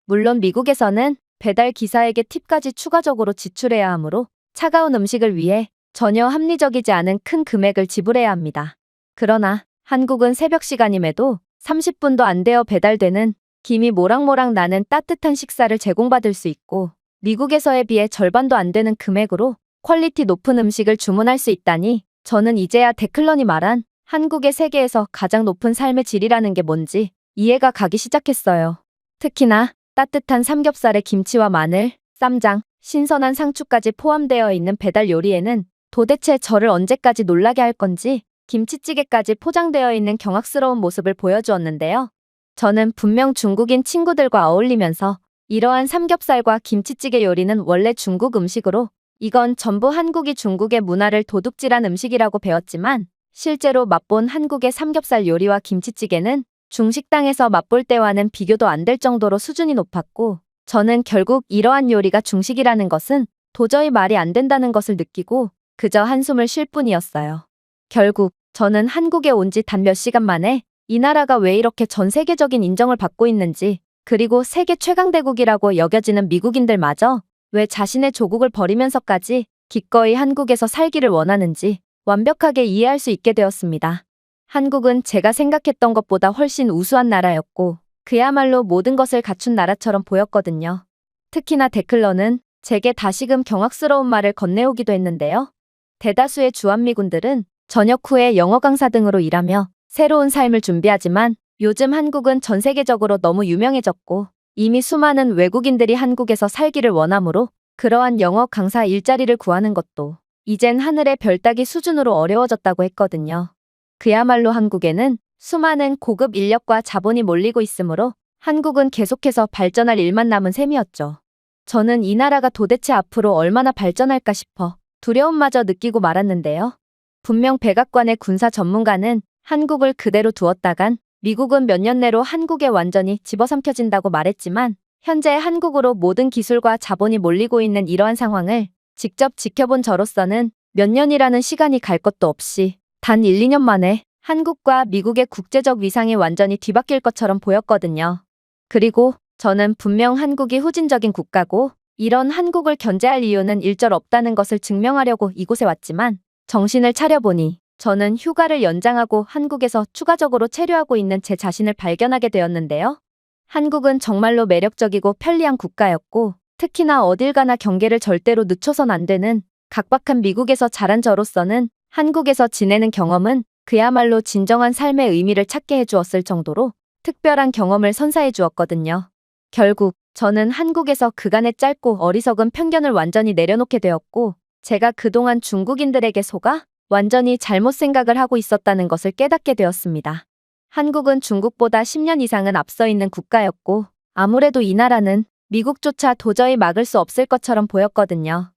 물론 미국에서는 배달 기사에게 팁까지 추가적으로 지출해야 하므로 차가운 음식을 위해 전혀 합리적이지 않은 큰 금액을 지불해야 합니다. 그러나 한국은 새벽 시간임에도 30분도 안 되어 배달되는 김이 모락모락 나는 따뜻한 식사를 제공받을 수 있고 미국에서에 비해 절반도 안 되는 금액으로 퀄리티 높은 음식을 주문할 수 있다니 저는 이제야 데클런이 말한 한국의 세계에서 가장 높은 삶의 질이라는 게 뭔지 이해가 가기 시작했어요. 특히나 따뜻한 삼겹살에 김치와 마늘, 쌈장, 신선한 상추까지 포함되어 있는 배달 요리에는 도대체 저를 언제까지 놀라게 할 건지 김치찌개까지 포장되어 있는 경악스러운 모습을 보여주었는데요. 저는 분명 중국인 친구들과 어울리면서 이러한 삼겹살과 김치찌개 요리는 원래 중국 음식으로 이건 전부 한국이 중국의 문화를 도둑질한 음식이라고 배웠지만 실제로 맛본 한국의 삼겹살 요리와 김치찌개는 중식당에서 맛볼 때와는 비교도 안 될 정도로 수준이 높았고 저는 결국 이러한 요리가 중식이라는 것은 도저히 말이 안 된다는 것을 느끼고 그저 한숨을 쉴 뿐이었어요. 결국 저는 한국에 온 지 단 몇 시간 만에 이 나라가 왜 이렇게 전 세계적인 인정을 받고 있는지 그리고 세계 최강대국이라고 여겨지는 미국인들마저 왜 자신의 조국을 버리면서까지 기꺼이 한국에서 살기를 원하는지 완벽하게 이해할 수 있게 되었습니다. 한국은 제가 생각했던 것보다 훨씬 우수한 나라였고 그야말로 모든 것을 갖춘 나라처럼 보였거든요. 특히나 데클런은 제게 다시금 경악스러운 말을 건네오기도 했는데요. 대다수의 주한미군들은 전역 후에 영어 강사 등으로 일하며 새로운 삶을 준비하지만 요즘 한국은 전 세계적으로 너무 유명해졌고 이미 수많은 외국인들이 한국에서 살기를 원하므로 그러한 영어 강사 일자리를 구하는 것도 이젠 하늘의 별 따기 수준으로 어려워졌다고 했거든요. 그야말로 한국에는 수많은 고급 인력과 자본이 몰리고 있으므로 한국은 계속해서 발전할 일만 남은 셈이었죠. 저는 이 나라가 도대체 앞으로 얼마나 발전할까 싶어 두려움마저 느끼고 말았는데요. 분명 백악관의 군사 전문가는 한국을 그대로 두었다간 미국은 몇 년 내로 한국에 완전히 집어삼켜진다고 말했지만 현재 한국으로 모든 기술과 자본이 몰리고 있는 이러한 상황을 직접 지켜본 저로서는 몇 년이라는 시간이 갈 것도 없이 단 1, 2년 만에 한국과 미국의 국제적 위상이 완전히 뒤바뀔 것처럼 보였거든요. 그리고 저는 분명 한국이 후진적인 국가고 이런 한국을 견제할 이유는 일절 없다는 것을 증명하려고 이곳에 왔지만 정신을 차려보니 저는 휴가를 연장하고 한국에서 추가적으로 체류하고 있는 제 자신을 발견하게 되었는데요. 한국은 정말로 매력적이고 편리한 국가였고 특히나 어딜 가나 경계를 절대로 늦춰선 안 되는 각박한 미국에서 자란 저로서는 한국에서 지내는 경험은 그야말로 진정한 삶의 의미를 찾게 해주었을 정도로 특별한 경험을 선사해 주었거든요. 결국 저는 한국에서 그간의 짧고 어리석은 편견을 완전히 내려놓게 되었고 제가 그동안 중국인들에게 속아 완전히 잘못 생각을 하고 있었다는 것을 깨닫게 되었습니다. 한국은 중국보다 10년 이상은 앞서 있는 국가였고 아무래도 이 나라는 미국조차 도저히 막을 수 없을 것처럼 보였거든요.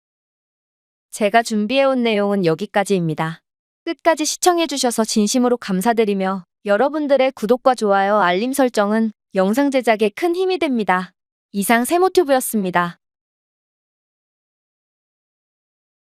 제가 준비해온 내용은 여기까지입니다. 끝까지 시청해주셔서 진심으로 감사드리며 여러분들의 구독과 좋아요, 알림 설정은 영상 제작에 큰 힘이 됩니다. 이상 세모튜브였습니다.